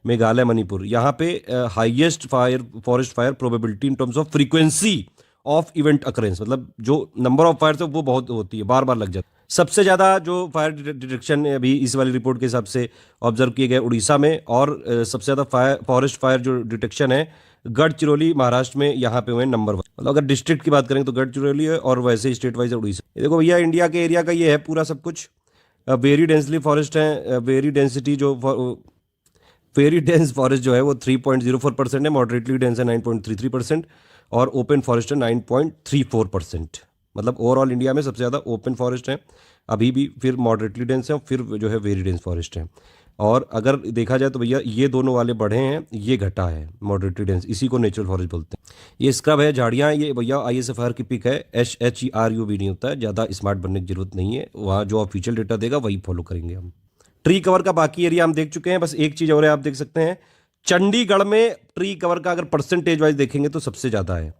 मेघालय, मणिपुर, यहाँ पे highest fire forest fire probability in terms of frequency of event occurrence, मतलब जो नंबर ऑफ फायर है वो बहुत होती है, बार बार लग जाती है। सबसे ज्यादा जो फायर डिटेक्शन अभी इस वाली रिपोर्ट के हिसाब से ऑब्जर्व किए गए उड़ीसा में, और सबसे ज्यादा फॉरेस्ट फायर जो डिटेक्शन है गढ़चिरौली महाराष्ट्र में, यहाँ पे हुए नंबर 1। मतलब अगर डिस्ट्रिक्ट की बात करें तो गढ़चिरौली है, और वैसे स्टेट वाइज उड़ीसा। ये देखो भैया इंडिया के एरिया का ये है पूरा सब कुछ। वेरी डेंसली फॉरेस्ट है, वेरी डेंसिटी जो वेरी डेंस फॉरेस्ट जो है वो 3.04% है, मॉडरेटली डेंस है 9.33%, और ओपन फॉरेस्ट है 9.34%। मतलब ओवरऑल इंडिया में सबसे ज़्यादा ओपन फॉरेस्ट है अभी भी, फिर मॉडरेटली डेंस है, फिर जो है वेरी डेंस फॉरेस्ट है। और अगर देखा जाए तो भैया ये दोनों वाले बढ़े हैं, ये घटा है मॉडरेटली डेंस, इसी को नेचुरल फॉरेस्ट बोलते हैं। ये स्क्रब है, झाड़ियाँ, ये भैया ISFR की पिक है, SHERU भी नहीं होता है, ज़्यादा स्मार्ट बनने की जरूरत नहीं है, वहाँ जो ऑफिशियल डेटा देगा वही फॉलो करेंगे हम। ट्री कवर का बाकी एरिया हम देख चुके हैं, बस एक चीज़ और है, आप देख सकते हैं चंडीगढ़ में ट्री कवर का अगर परसेंटेज वाइज देखेंगे तो सबसे ज़्यादा है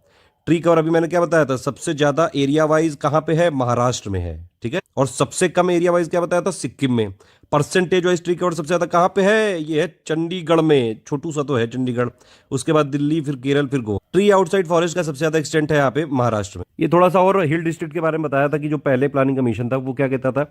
ट्री कवर। अभी मैंने क्या बताया था, सबसे ज्यादा एरिया वाइज कहां पे है, महाराष्ट्र में है, ठीक है। और सबसे कम एरिया वाइज क्या बताया था, सिक्किम में। परसेंटेज वाइज ट्री कवर सबसे ज्यादा कहां पे है, ये है चंडीगढ़ में, छोटू सा तो है चंडीगढ़, उसके बाद दिल्ली, फिर केरल, फिर गोवा। ट्री आउटसाइड फॉरेस्ट का सबसे ज्यादा एक्सटेंट है यहाँ पे महाराष्ट्र में। ये थोड़ा सा और हिल डिस्ट्रिक्ट के बारे में बताया था कि जो पहले प्लानिंग कमीशन था वो क्या कहता था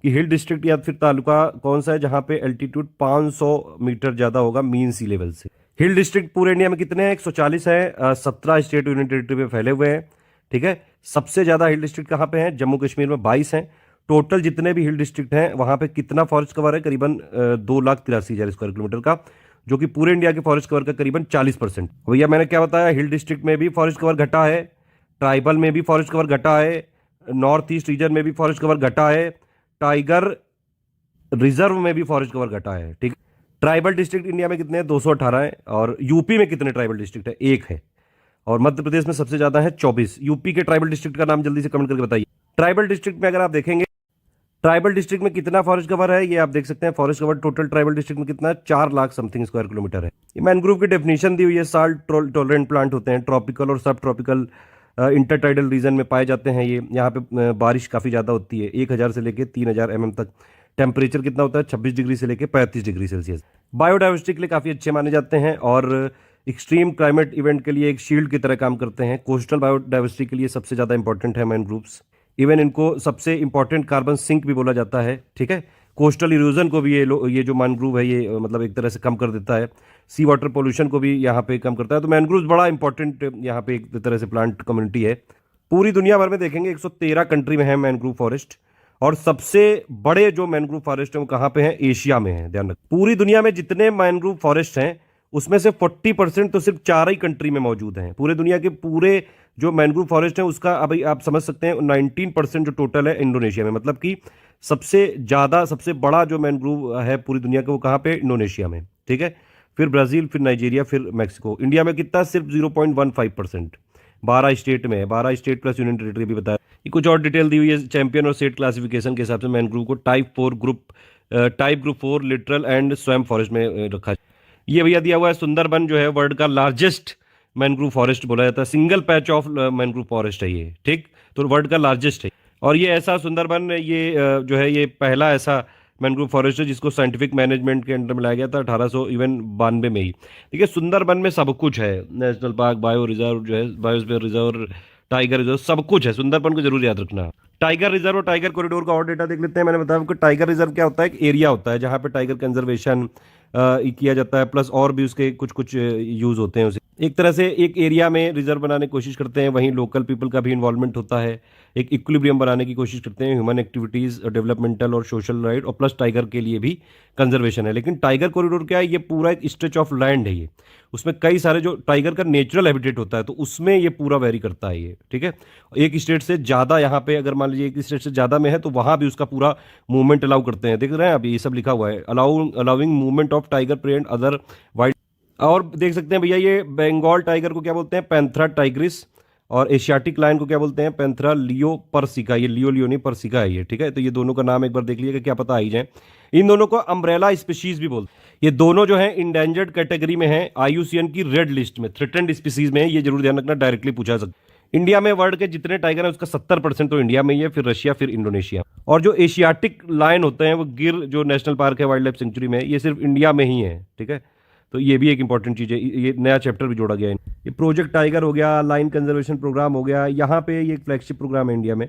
कि हिल डिस्ट्रिक्ट या फिर तालुका कौन सा है जहां पे एल्टीट्यूड 500 मीटर ज्यादा होगा मीन सी लेवल से। हिल डिस्ट्रिक्ट पूरे इंडिया में कितने हैं, 140 है, 17 स्टेट यूनियन टेरिटरी में फैले हुए हैं, ठीक है। सबसे ज्यादा हिल डिस्ट्रिक्ट कहाँ पे हैं, जम्मू कश्मीर में 22 हैं। टोटल जितने भी हिल डिस्ट्रिक्ट हैं वहां पे कितना फॉरेस्ट कवर है, करीबन 2,83,000 स्क्वायर किलोमीटर का, जो कि पूरे इंडिया के फॉरेस्ट कवर का करीबन 40%। भैया मैंने क्या बताया, हिल डिस्ट्रिक्ट में भी फॉरेस्ट कवर घटा है, ट्राइबल में भी फॉरेस्ट कवर घटा है, नॉर्थ ईस्ट रीजन में भी फॉरेस्ट कवर घटा है, टाइगर रिजर्व में भी फॉरेस्ट कवर घटा है, ठीक। ट्राइबल डिस्ट्रिक्ट इंडिया में कितने हैं, 218 है। और यूपी में कितने ट्राइबल डिस्ट्रिक्ट है, 1 है। और मध्य प्रदेश में सबसे ज्यादा है 24। यूपी के ट्राइबल डिस्ट्रिक्ट का नाम जल्दी से कमेंट करके बताइए। ट्राइबल डिस्ट्रिक्ट में अगर आप देखेंगे ट्राइबल डिस्ट्रिक्ट में कितना फॉरेस्ट कवर है, ये आप देख सकते हैं। Forest cover total tribal district में कितना है, 4 लाख समथिंग स्क्वायर किलोमीटर है। ये मैनग्रोव की डेफिनेशन दी हुई है, साल्ट टॉलरेंट प्लांट होते हैं, ट्रॉपिकल और सब ट्रॉपिकल इंटरटाइडल रीजन में पाए जाते हैं ये। यहाँ पे बारिश काफ़ी ज़्यादा होती है, 1000 से लेकर 3000 mm तक। टेम्परेचर कितना होता है, 26 डिग्री से लेकर 35 डिग्री सेल्सियस। बायोडाइवर्सिटी के लिए काफ़ी अच्छे माने जाते हैं, और एक्सट्रीम क्लाइमेट इवेंट के लिए एक शील्ड की तरह काम करते हैं। कोस्टल बायोडाइवर्सिटी के लिए सबसे ज़्यादा इंपॉर्टेंट है मैनग्रोव्स। इवन इनको सबसे इंपॉर्टेंट कार्बन सिंक भी बोला जाता है, ठीक है। कोस्टल इरोजन को भी ये जो मैनग्रोव है ये मतलब एक तरह से कम कर देता है। सी वाटर पोल्यूशन को भी यहाँ पे कम करता है। तो मैनग्रोव्स बड़ा इंपॉर्टेंट यहाँ पे एक तरह से प्लांट कम्युनिटी है। पूरी दुनिया भर में देखेंगे 113 कंट्री में है मैनग्रोव फॉरेस्ट, और सबसे बड़े जो मैनग्रोव फॉरेस्ट है वो कहाँ पे हैं, एशिया में है, ध्यान रखिए। पूरी दुनिया में जितने मैनग्रोव फॉरेस्ट हैं उसमें से 40% तो सिर्फ 4 ही कंट्री में मौजूद हैं। पूरे दुनिया के पूरे जो मैनग्रोव फॉरेस्ट है उसका अभी आप समझ सकते हैं 19% जो टोटल है इंडोनेशिया में। मतलब कि सबसे ज्यादा सबसे बड़ा जो मैनग्रोव है पूरी दुनिया का वो कहाँ पे, इंडोनेशिया में, ठीक है। फिर ब्राजील, फिर नाइजीरिया, फिर मैक्सिको। इंडिया में कितना, सिर्फ 0.15%। 12 स्टेट में है, 12 स्टेट प्लस यूनियन टेरिटरी भी बताया। ये कुछ और डिटेल दी हुई है चैंपियन और स्टेट क्लासिफिकेशन के हिसाब से। मैनग्रोव को टाइप ग्रुप 4 लिटरल एंड स्वयं फॉरेस्ट में रखा। ये भैया दिया हुआ है सुंदरबन जो है वर्ल्ड का लार्जेस्ट मैनग्रोव फॉरेस्ट बोला जाता है। Single patch of mangrove forest है ये, ठीक। तो वर्ल्ड का लार्जेस्ट है। और ये ऐसा सुंदरबन ये जो है ये पहला ऐसा मैनग्रोव फॉरेस्ट है जिसको साइंटिफिक मैनेजमेंट के अंडर में लाया गया था 1892 में ही। ठीक है, सुंदरबन में सब कुछ है, नेशनल पार्क, बायो रिजर्व जो है, बायोस्फीयर रिजर्व, टाइगर रिजर्व सब कुछ है, सुंदरबन को जरूर याद रखना। टाइगर रिजर्व और टाइगर कॉरिडोर का और डेटा देख लेते हैं। मैंने बताया आपको टाइगर रिजर्व क्या होता है, एक एरिया होता है जहां पे टाइगर कंजर्वेशन किया जाता है, प्लस और भी उसके कुछ कुछ यूज होते हैं उसे। एक तरह से एक एरिया में रिजर्व बनाने की कोशिश करते हैं, वहीं लोकल पीपल का भी इन्वॉल्वमेंट होता है, एक इक्विलिब्रियम बनाने की कोशिश करते हैं, ह्यूमन एक्टिविटीज, डेवलपमेंटल और सोशल राइट, और प्लस टाइगर के लिए भी कंजर्वेशन है। लेकिन टाइगर कॉरिडोर क्या है, ये पूरा एक स्ट्रेच ऑफ लैंड है ये, उसमें कई सारे जो टाइगर का नेचुरल हैबिटेट होता है तो उसमें ये पूरा वेरी करता है ये, ठीक है। एक स्टेट से ज्यादा, यहाँ पे अगर मान लीजिए एक स्टेट से ज्यादा में है तो वहां भी उसका पूरा मूवमेंट अलाउ करते हैं, देख रहे हैं अभी ये सब लिखा हुआ है, allowing movement of tiger prey and other wild. और देख सकते हैं भैया ये बंगाल टाइगर को क्या बोलते हैं, पैंथरा टाइग्रिस, और एशियाटिक लायन को क्या बोलते हैं, पैंथरा लियो परसिका। ये लियो लियो नहीं, परसिका है ये, ठीक है। तो ये दोनों का नाम एक बार देख लीजिएगा, क्या पता आ ही जाए। इन दोनों को अम्ब्रेला स्पीशीज भी बोलते हैं। ये दोनों जो है इंडेंजर्ड कैटेगरी में है, IUCN की रेड लिस्ट में, थ्रेटेंड स्पीशीज में है, ये जरूर ध्यान रखना, डायरेक्टली पूछा सकता है। इंडिया में वर्ल्ड के जितने टाइगर हैं उसका 70% तो इंडिया में ही है, फिर रशिया, फिर इंडोनेशिया। और जो एशियाटिक लायन होते हैं वो गिर जो नेशनल पार्क है वाइल्ड लाइफ सेंचुरी में, ये सिर्फ इंडिया में ही है, ठीक है। तो ये भी एक इंपॉर्टेंट चीज है, ये नया चैप्टर भी जोड़ा गया है। ये प्रोजेक्ट टाइगर हो गया, लाइन कंजर्वेशन प्रोग्राम हो गया, यहाँ पे ये एक फ्लैगशिप प्रोग्राम है इंडिया में।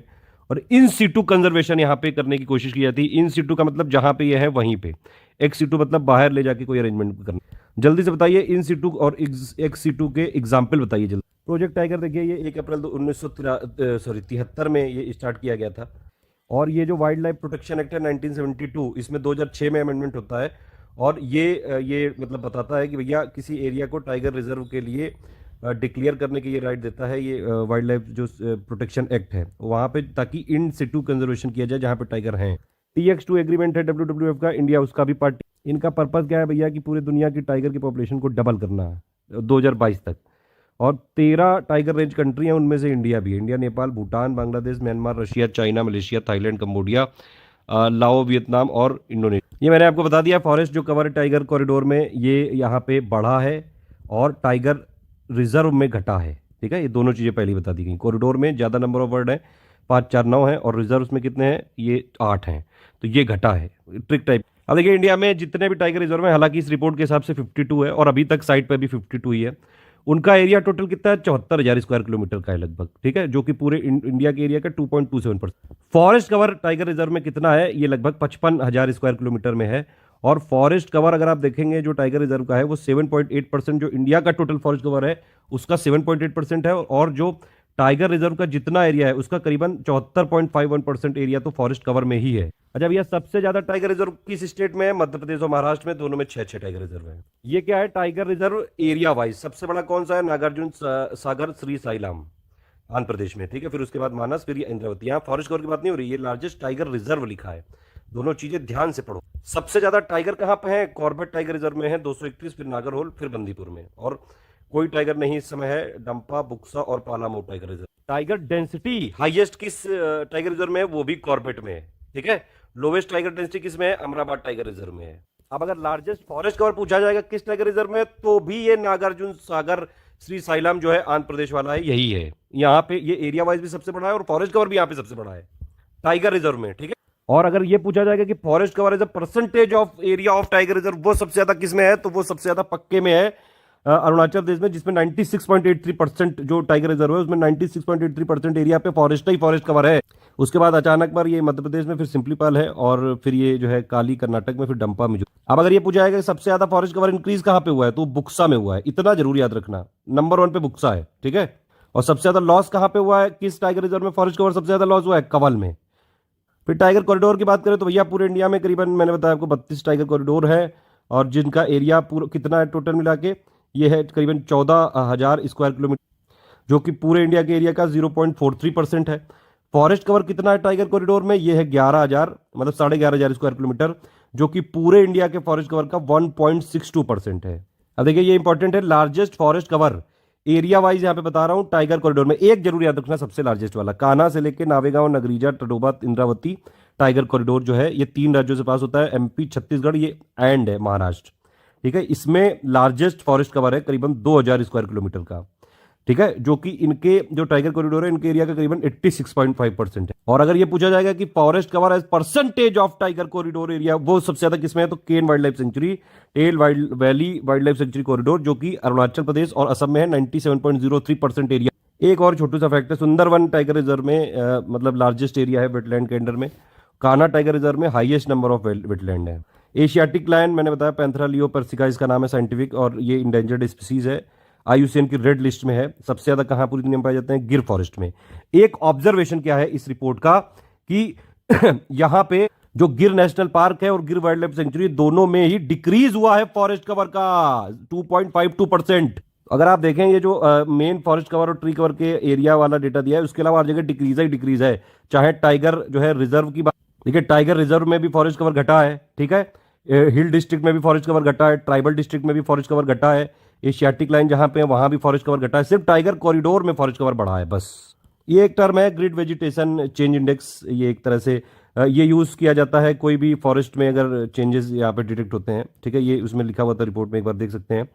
और इन सीटू कंजर्वेशन यहाँ पे करने की कोशिश की जाती है। इन सीटू का मतलब जहाँ पे ये है वहीं पे, एक्स सीटू मतलब बाहर ले जाके कोई अरेंजमेंट करना। जल्दी से बताइए इन सीटू और एक्स सीटू के एग्जाम्पल बताइए जल्दी। प्रोजेक्ट टाइगर देखिए, ये 1 अप्रैल 1973 में ये स्टार्ट किया गया था। और ये जो वाइल्ड लाइफ प्रोटेक्शन एक्ट है 1972, इसमें 2006 में अमेंडमेंट होता है। और ये मतलब बताता है कि भैया किसी एरिया को टाइगर रिजर्व के लिए डिक्लेयर करने की ये राइट देता है ये वाइल्ड लाइफ जो प्रोटेक्शन एक्ट है वहाँ पे, ताकि इन सिटू कंजर्वेशन किया जाए जहाँ पे टाइगर हैं। TX2 एग्रीमेंट है WWF का, इंडिया उसका भी पार्टी। इनका पर्पस क्या है भैया, कि पूरी दुनिया की टाइगर की पॉपुलेशन को डबल करना है 2022 तक। और 13 टाइगर रेंज कंट्री हैं, उनमें से इंडिया भी है। India, Nepal, Bhutan, Bangladesh, Myanmar, Russia, China, Malaysia, Thailand, Cambodia, लाओ, वियतनाम और इंडोनेशिया। ये मैंने आपको बता दिया। फॉरेस्ट जो कवर है टाइगर कॉरिडोर में, ये यहाँ पे बढ़ा है और टाइगर रिजर्व में घटा है, ठीक है। ये दोनों चीज़ें पहले बता दी गई। कॉरिडोर में ज़्यादा नंबर ऑफ वर्ड है, 5, 4, 9 है, और रिजर्व में कितने हैं, ये 8 हैं, तो ये घटा है, ट्रिक टाइप। अब देखिए इंडिया में जितने भी टाइगर रिजर्व है, हालांकि इस रिपोर्ट के हिसाब से 52 है, और अभी तक साइट पर भी 52 ही है। उनका एरिया टोटल कितना है, 74,000 स्क्वायर किलोमीटर का है लगभग, ठीक है, जो कि पूरे इंडिया के एरिया का 2.27%। फॉरेस्ट कवर टाइगर रिजर्व में कितना है, ये लगभग 55,000 स्क्वायर किलोमीटर में है। और फॉरेस्ट कवर अगर आप देखेंगे जो टाइगर रिजर्व का है वो 7.8%, जो इंडिया का टोटल फॉरेस्ट कवर है उसका 7.8% है। और जो टाइगर रिजर्व का जितना एरिया है उसका करीबन 74.51% एरिया तो फॉरेस्ट कवर में ही है। अच्छा भैया, सबसे ज्यादा टाइगर रिजर्व किस स्टेट में है, मध्य प्रदेश और महाराष्ट्र में, दोनों में 6 टाइगर रिजर्व है। ये क्या है, टाइगर रिजर्व एरिया वाइज सबसे बड़ा कौन सा है, नागार्जुन सागर श्री साइलाम आंध्र प्रदेश में, ठीक है। फिर उसके बाद मानस, फिर ये इंद्रावती। यहाँ फॉरेस्ट कवर की बात नहीं हो रही, ये लार्जेस्ट टाइगर रिजर्व लिखा है। दोनों चीजें ध्यान से पढ़ो। सबसे ज्यादा टाइगर कहाँ पे है, कॉर्बेट टाइगर रिजर्व में है 231, फिर नागरहोल, फिर बंदीपुर में। और कोई टाइगर नहीं इस समय है, डंपा, बुक्सा और Palamau tiger reserve. Tiger density highest किस टाइगर रिजर्व में है, वो भी कॉर्बेट में है, ठीक है। लोवेस्ट टाइगर डेंसिटी किस में है, अमराबाद टाइगर रिजर्व में है। अब अगर लार्जेस्ट फॉरेस्ट कवर पूछा जाएगा किस टाइगर रिजर्व में, तो भी ये नागार्जुन सागर श्री साइलाम जो है आंध्र प्रदेश वाला है, यही है। यहाँ पे ये एरिया वाइज भी सबसे बड़ा है और फॉरेस्ट कवर भी यहाँ पे सबसे बड़ा है टाइगर रिजर्व में, ठीक है। और अगर ये पूछा जाएगा कि forest cover as a percentage of area of tiger reserve, वो सबसे ज्यादा किस में है, तो वो सबसे ज्यादा पक्के में है अरुणाचल प्रदेश में, जिसमें 96.83% जो टाइगर रिजर्व है उसमें 96.83% एरिया पे फॉरेस्ट ही फॉरेस्ट कवर है। उसके बाद अचानक पर ये मध्य प्रदेश में, फिर सिंपलीपाल है, और फिर ये जो है काली कर्नाटक में, फिर डंपा में। अब अगर ये पूछा जाएगा कि सबसे ज्यादा फॉरेस्ट कवर इंक्रीज कहाँ पे हुआ है, तो बुक्सा में हुआ है। इतना जरूर याद रखना, नंबर 1 पे बुक्सा है, ठीक है। और सबसे ज्यादा लॉस कहाँ पे हुआ है, किस टाइगर रिजर्व में फॉरेस्ट कवर सबसे ज्यादा लॉस हुआ है, कवल में। फिर टाइगर कॉरिडोर की बात करें तो भैया पूरे इंडिया में करीबन मैंने बताया आपको 32 टाइगर कॉरिडोर है, और जिनका एरिया पूरा कितना है टोटल मिला के, ये है करीबन 14,000 स्क्वायर किलोमीटर, जो कि पूरे इंडिया के एरिया का 0.43% है। फॉरेस्ट कवर कितना है टाइगर कॉरिडोर में, ये है 11,000, मतलब 11,500 स्क्वायर किलोमीटर, जो कि पूरे इंडिया के फॉरेस्ट कवर का 1.62% है। अब देखिए ये इंपॉर्टेंट है, largest forest cover area wise यहाँ पे बता रहा हूँ टाइगर कॉरिडोर में। एक जरूर याद रखना, सबसे लार्जेस्ट वाला कान्हा से लेके नावेगांव, नगरीजा, टडोबा, इंद्रावती टाइगर कॉरिडोर जो है ये 3 राज्यों से पास होता है, MP, छत्तीसगढ़, ये एंड है महाराष्ट्र, ठीक है। इसमें लार्जेस्ट फॉरेस्ट कवर है करीबन 2,000 स्क्वायर किलोमीटर का, ठीक है, जो कि इनके जो टाइगर कॉरिडोर है इनके एरिया का करीबन 86.5% है। और अगर ये पूछा जाएगा कि forest cover as percentage of tiger corridor area, वो सबसे ज्यादा किसमें है, तो Ken wild life sanctuary, Tale valley wild life sanctuary corridor, जो कि अरुणाचल प्रदेश और असम में है, 97.03% एरिया। एक और छोटू सा फैक्ट है, सुंदरवन टाइगर रिजर्व में मतलब लार्जेस्ट एरिया है वेटलैंड के अंडर में। कान्हा टाइगर रिजर्व में हाईएस्ट नंबर ऑफ वेटलैंड है। एशियाटिक लायन मैंने बताया पैंथरा लियो पर्सिका इसका नाम है साइंटिफिक, और ये इंडेंजर्ड स्पीसीज है, आईयूसीएन की रेड लिस्ट में है। सबसे ज्यादा कहां पूरी दुनिया में पाए जाते हैं? गिर फॉरेस्ट में। एक ऑब्जर्वेशन क्या है इस रिपोर्ट का कि यहां पे जो गिर नेशनल पार्क है और गिर वाइल्ड लाइफ सेंचुरी दोनों में ही डिक्रीज हुआ है फॉरेस्ट कवर का 2.52%। अगर आप देखें ये जो मेन फॉरेस्ट कवर और ट्री कवर के एरिया वाला डेटा दिया है, उसके अलावा हर जगह डिक्रीज ही डिक्रीज है। चाहे टाइगर जो है रिजर्व की बात, देखिए टाइगर रिजर्व में भी फॉरेस्ट कवर घटा है, ठीक है, हिल डिस्ट्रिक्ट में भी फॉरेस्ट कवर घटा है, ट्राइबल डिस्ट्रिक्ट में भी फॉरेस्ट कवर घटा है, एशियाटिक लाइन जहां पे है वहां भी फॉरेस्ट कवर घटा है, सिर्फ टाइगर कॉरिडोर में फॉरेस्ट कवर बढ़ा है बस। ये एक टर्म है ग्रिड वेजिटेशन चेंज इंडेक्स, ये एक तरह से ये यूज किया जाता है कोई भी फॉरेस्ट में अगर चेंजेस यहाँ पे डिटेक्ट होते हैं, ठीक है, ये उसमें लिखा हुआ था रिपोर्ट में, एक बार देख सकते हैं।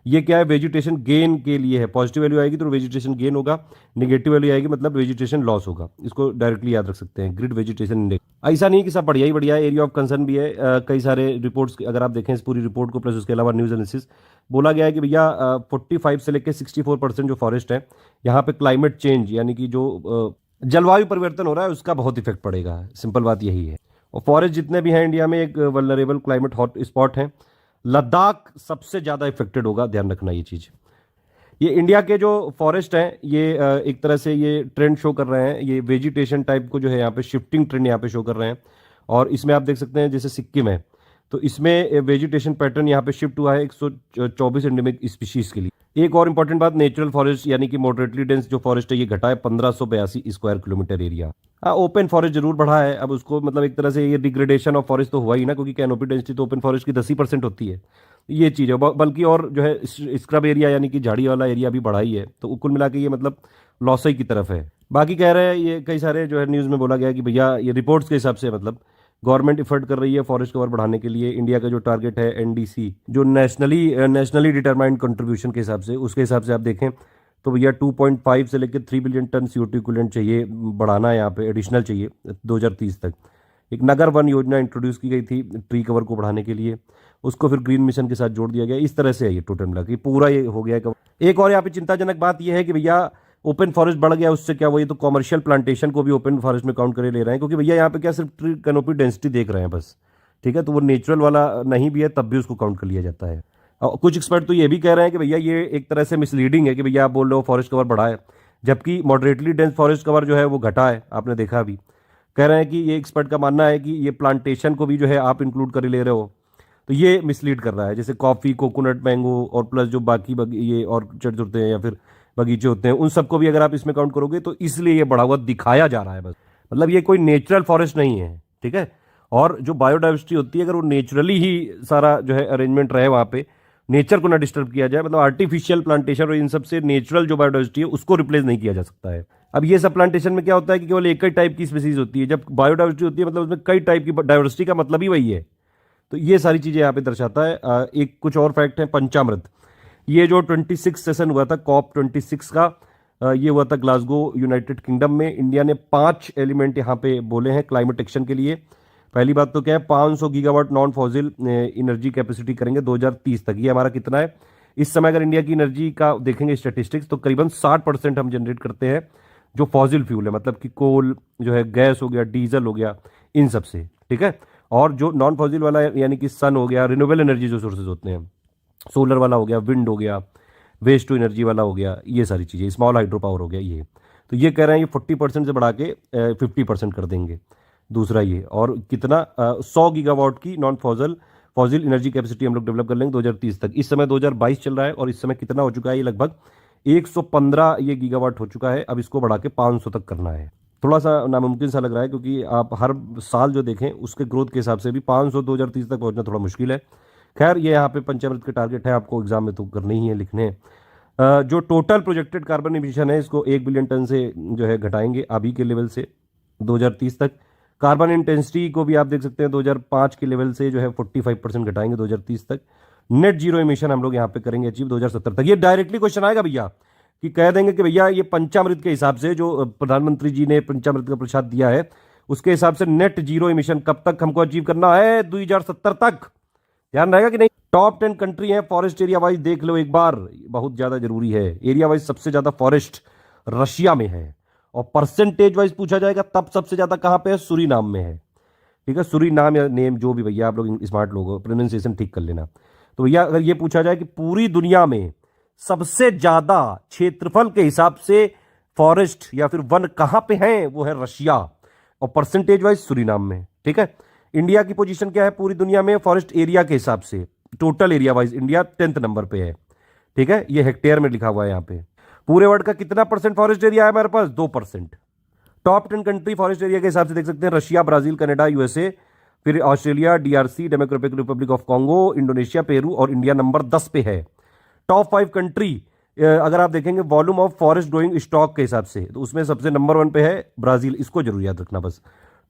ये क्या है? वेजिटेशन गेन के लिए है। पॉजिटिव वैल्यू आएगी तो वेजिटेशन गेन होगा, नेगेटिव वैल्यू आएगी मतलब वेजिटेशन लॉस होगा। इसको डायरेक्टली याद रख सकते हैं, ग्रिड वेजिटेशन इंडेक्स। ऐसा नहीं कि सब बढ़िया ही बढ़िया है, एरिया ऑफ कंसर्न भी है। कई सारे रिपोर्ट्स अगर आप देखें इस पूरी रिपोर्ट को प्लस उसके अलावा न्यूज एनालिसिस, बोला गया है कि भैया 45 से लेकर 64% जो फॉरेस्ट है यहाँ पे क्लाइमेट चेंज यानी कि जो जलवायु परिवर्तन हो रहा है उसका बहुत इफेक्ट पड़ेगा। सिंपल बात यही है। और फॉरेस्ट जितने भी हैं इंडिया में एक वल्नरेबल क्लाइमेट हॉट स्पॉट है, लद्दाख सबसे ज्यादा इफेक्टेड होगा, ध्यान रखना ये चीज। ये इंडिया के जो फॉरेस्ट हैं ये एक तरह से ये ट्रेंड शो कर रहे हैं, ये वेजिटेशन टाइप को जो है यहाँ पे शिफ्टिंग ट्रेंड यहाँ पे शो कर रहे हैं। और इसमें आप देख सकते हैं जैसे सिक्किम है तो इसमें वेजिटेशन पैटर्न यहाँ पे शिफ्ट हुआ है 124 एंडेमिक स्पीशीज के लिए। एक और इंपॉर्टेंट बात, नेचुरल फॉरेस्ट यानी कि मॉडरेटली डेंस जो फॉरेस्ट है ये घटा है 1582 स्क्वायर किलोमीटर एरिया। हाँ, ओपन फॉरेस्ट जरूर बढ़ा है। अब उसको मतलब एक तरह से ये डिग्रेडेशन ऑफ फॉरेस्ट तो हुआ ही ना, क्योंकि कैनोपी डेंसिटी तो ओपन फॉरेस्ट की 10% होती है, ये चीज़ है। बल्कि और जो है स्क्रब एरिया यानी कि झाड़ी वाला एरिया भी बढ़ा ही है, तो कुल मिला के ये मतलब लॉस ही की तरफ है। बाकी कह रहे हैं ये कई सारे जो है न्यूज़ में बोला गया है कि भैया ये रिपोर्ट्स के हिसाब से मतलब गवर्नमेंट इफर्ट कर रही है फॉरेस्ट कवर बढ़ाने के लिए। इंडिया का जो टारगेट है एनडीसी जो नेशनली डिटरमाइंड कंट्रीब्यूशन के हिसाब से, उसके हिसाब से आप देखें तो भैया 2.5 से लेकर 3 बिलियन टन CO2 इक्विवेलेंट चाहिए बढ़ाना है, यहाँ पे एडिशनल चाहिए 2030 तक। एक नगर वन योजना इंट्रोड्यूस की गई थी ट्री कवर को बढ़ाने के लिए, उसको फिर ग्रीन मिशन के साथ जोड़ दिया गया। इस तरह से है ये टोटल मिला के पूरा ये हो गया है। एक और यहाँ पे चिंताजनक बात यह है कि भैया ओपन फॉरेस्ट बढ़ गया, उससे क्या हुआ, ये तो कॉमर्शियल प्लांटेशन को भी ओपन फॉरेस्ट में काउंट करे ले रहे हैं, क्योंकि भैया यहाँ पे क्या सिर्फ ट्री कैनोपी डेंसिटी देख रहे हैं बस, ठीक है, तो वो नेचुरल वाला नहीं भी है तब भी उसको काउंट कर लिया जाता है। और कुछ एक्सपर्ट तो ये भी कह रहे हैं कि भैया ये एक तरह से मिसलीडिंग है कि भैया आप बोल रहे हो फॉरेस्ट कवर बढ़ा है, जबकि मॉडरेटली डेंस फॉरेस्ट कवर जो है वो घटा है, आपने देखा अभी। कह रहे हैं कि ये एक्सपर्ट का मानना है कि ये प्लांटेशन को भी जो है आप इंक्लूड कर ले रहे हो, तो ये मिसलीड कर रहा है। जैसे कॉफ़ी, कोकोनट, मैंगो और प्लस जो बाकी ये और चट्स होते हैं या फिर बगीचे होते हैं, उन सबको भी अगर आप इसमें काउंट करोगे तो इसलिए ये बढ़ा हुआ दिखाया जा रहा है बस। मतलब ये कोई नेचुरल फॉरेस्ट नहीं है, ठीक है। और जो बायोडाइवर्सिटी होती है अगर वो नेचुरली ही सारा जो है अरेंजमेंट रहे वहाँ पे, नेचर को ना डिस्टर्ब किया जाए, मतलब आर्टिफिशियल प्लांटेशन और इन सबसे नेचुरल जो बायोडाइवर्सिटी है उसको रिप्लेस नहीं किया जा सकता है। अब ये सब प्लांटेशन में क्या होता है कि केवल एक ही टाइप की स्पीसीज होती है, जब बायोडाइवर्सिटी होती है मतलब उसमें कई टाइप की डाइवर्सिटी का मतलब ही वही है। तो ये सारी चीज़ें यहाँ पे दर्शाता है। एक कुछ और फैक्ट है, पंचामृत, ये जो 26 सेशन हुआ था COP26 का, ये हुआ था ग्लासगो यूनाइटेड किंगडम में। इंडिया ने 5 एलिमेंट यहाँ पे बोले हैं क्लाइमेट एक्शन के लिए। पहली बात तो क्या है, 500 gigawatt non fossil energy capacity करेंगे 2030 तक। ये हमारा कितना है इस समय, अगर इंडिया की एनर्जी का देखेंगे स्टैटिस्टिक्स तो करीबन 60% हम जनरेट करते हैं जो फॉसिल फ्यूल है, मतलब कि कोल जो है, गैस हो गया, डीजल हो गया, इन सब से, ठीक है। और जो नॉन फॉसिल वाला यानी कि सन हो गया, रिन्यूएबल एनर्जी जो सोर्सेज होते हैं, सोलर वाला हो गया, विंड हो गया, वेस्ट टू एनर्जी वाला हो गया, ये सारी चीज़ें, स्मॉल हाइड्रो पावर हो गया ये। तो ये कह रहे हैं ये 40% से बढ़ा के 50% कर देंगे। दूसरा ये, और कितना 100 गीगावाट की नॉन फॉसिल एनर्जी कैपेसिटी हम लोग डेवलप कर लेंगे 2030 तक। इस समय 2022 चल रहा है और इस समय कितना हो चुका है, ये लगभग 115 ये गीगावाट हो चुका है। अब इसको बढ़ा के 500 तक करना है। थोड़ा सा नामुमकिन सा लग रहा है, क्योंकि आप हर साल जो देखें उसके ग्रोथ के हिसाब से भी 500 2030 तक पहुंचना थोड़ा मुश्किल है। खैर ये यहाँ पे पंचामृत के टारगेट है, आपको एग्जाम में तो करने ही है, लिखने हैं। जो टोटल प्रोजेक्टेड कार्बन इमिशन है इसको 1 बिलियन टन से जो है घटाएंगे अभी के लेवल से 2030 तक। कार्बन इंटेंसिटी को भी आप देख सकते हैं 2005 के लेवल से जो है 45% घटाएंगे 2030 तक। नेट जीरो इमिशन हम लोग यहाँ पे करेंगे अचीव 2070 तक। ये डायरेक्टली क्वेश्चन आएगा भैया कि कह देंगे कि भैया ये पंचामृत के हिसाब से जो प्रधानमंत्री जी ने पंचामृत का प्रसाद दिया है उसके हिसाब से नेट जीरो इमिशन कब तक हमको अचीव करना है, 2070 तक। ध्यान रहेगा कि नहीं। टॉप 10 कंट्री है फॉरेस्ट एरिया वाइज, देख लो एक बार, बहुत ज्यादा जरूरी है। एरिया वाइज सबसे ज्यादा फॉरेस्ट रशिया में है। और परसेंटेज वाइज पूछा जाएगा तब सबसे ज्यादा कहां पे है, सूरीनाम में है। ठीक है, सूरीनाम या नेम जो भी, भैया आप लोग स्मार्ट लोग हो, प्रोनाउंसिएशन ठीक कर लेना। तो भैया अगर ये पूछा जाए कि पूरी दुनिया में सबसे ज्यादा क्षेत्रफल के हिसाब से फॉरेस्ट या फिर वन कहां पे हैं, वो है रशिया, और परसेंटेज वाइज सूरीनाम में। ठीक है, इंडिया की पोजीशन क्या है पूरी दुनिया में फॉरेस्ट एरिया के हिसाब से, total area wise India 10th number पे है। ठीक है, ये हेक्टेयर में लिखा हुआ है यहाँ पे। पूरे वर्ल्ड का कितना परसेंट फॉरेस्ट एरिया है हमारे पास, 2%। टॉप 10 कंट्री फॉरेस्ट एरिया के हिसाब से देख सकते हैं, रशिया, ब्राजील, कनाडा, यूएसए, फिर Australia, DRC, democratic Republic of Congo, Indonesia, Peru, और इंडिया नंबर 10 पे है। टॉप 5 कंट्री अगर आप देखेंगे volume of forest growing stock के हिसाब से, तो उसमें सबसे नंबर 1 पे है ब्राजील, इसको जरूर याद रखना बस।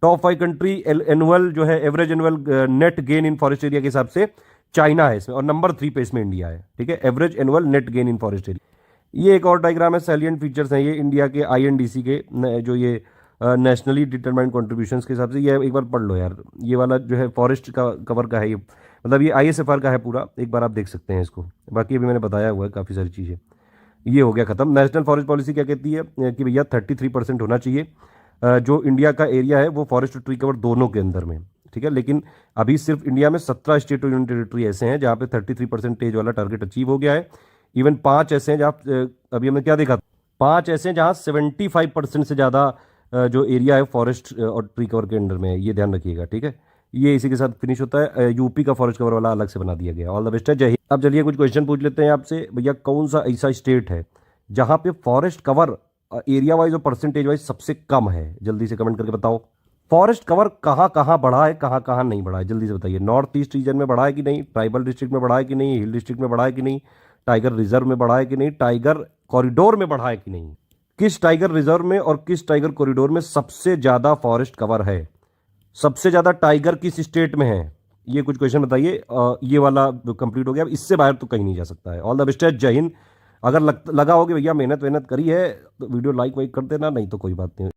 टॉप 5 कंट्री एनुअल जो है average annual net gain in forest area के हिसाब से चाइना है इसमें, और नंबर 3 पे इसमें इंडिया है। ठीक है, average annual net gain in forest area. ये एक और डायग्राम है, सैलिएंट फीचर्स हैं ये इंडिया के आईएनडीसी के, जो ये नेशनली डिटरमाइंड कॉन्ट्रीब्यूशंस के हिसाब से। ये एक बार पढ़ लो यार, ये वाला जो है फॉरेस्ट का कवर का है, ये मतलब ये आईएसएफआर का है पूरा, एक बार आप देख सकते हैं इसको। बाकी अभी मैंने बताया हुआ है काफ़ी सारी चीज़ें। ये हो गया खत्म। नेशनल फॉरेस्ट पॉलिसी क्या कहती है कि भैया 33% होना चाहिए जो इंडिया का एरिया है वो फॉरेस्ट और ट्री कवर दोनों के अंदर में। ठीक है, लेकिन अभी सिर्फ इंडिया में 17 स्टेट और यूनियन टेरिटरी ऐसे हैं जहाँ पे 33% वाला टारगेट अचीव हो गया है। इवन 5 ऐसे हैं जहाँ अभी हमने क्या देखा, 5 ऐसे हैं जहाँ 75% से ज़्यादा जो एरिया है फॉरेस्ट और ट्री कवर के अंडर में है, ये ध्यान रखिएगा। ठीक है, ये इसी के साथ फिनिश होता है। यूपी का फॉरेस्ट कवर वाला अलग से बना दिया गया। ऑल द बेस्ट है, जय हिंद। अब चलिए कुछ क्वेश्चन पूछ लेते हैं आपसे, भैया कौन सा ऐसा स्टेट है जहां पे फॉरेस्ट कवर एरिया वाइज और परसेंटेज वाइज सबसे कम है, जल्दी से कमेंट करके बताओ। फॉरेस्ट कवर कहां कहां बढ़ा है, कहां कहां नहीं बढ़ा है, जल्दी से बताइए। नॉर्थ ईस्ट रीजन में बढ़ा है कि नहीं, ट्राइबल डिस्ट्रिक्ट में बढ़ा है कि नहीं, हिल डिस्ट्रिक्ट में बढ़ा है कि नहीं, टाइगर रिजर्व में बढ़ा है कि नहीं, टाइगर कॉरिडोर में बढ़ा है कि नहीं, किस टाइगर रिजर्व में और किस टाइगर कॉरिडोर में सबसे ज्यादा फॉरेस्ट कवर है, सबसे ज्यादा टाइगर किस स्टेट में है, ये कुछ क्वेश्चन बताइए। ये वाला कंप्लीट हो गया, इससे बाहर तो कहीं नहीं जा सकता है। ऑल द बेस्ट है, जय हिंद। अगर लगा हो कि भैया मेहनत करी है तो वीडियो लाइक वाइक कर देना, नहीं तो कोई बात नहीं।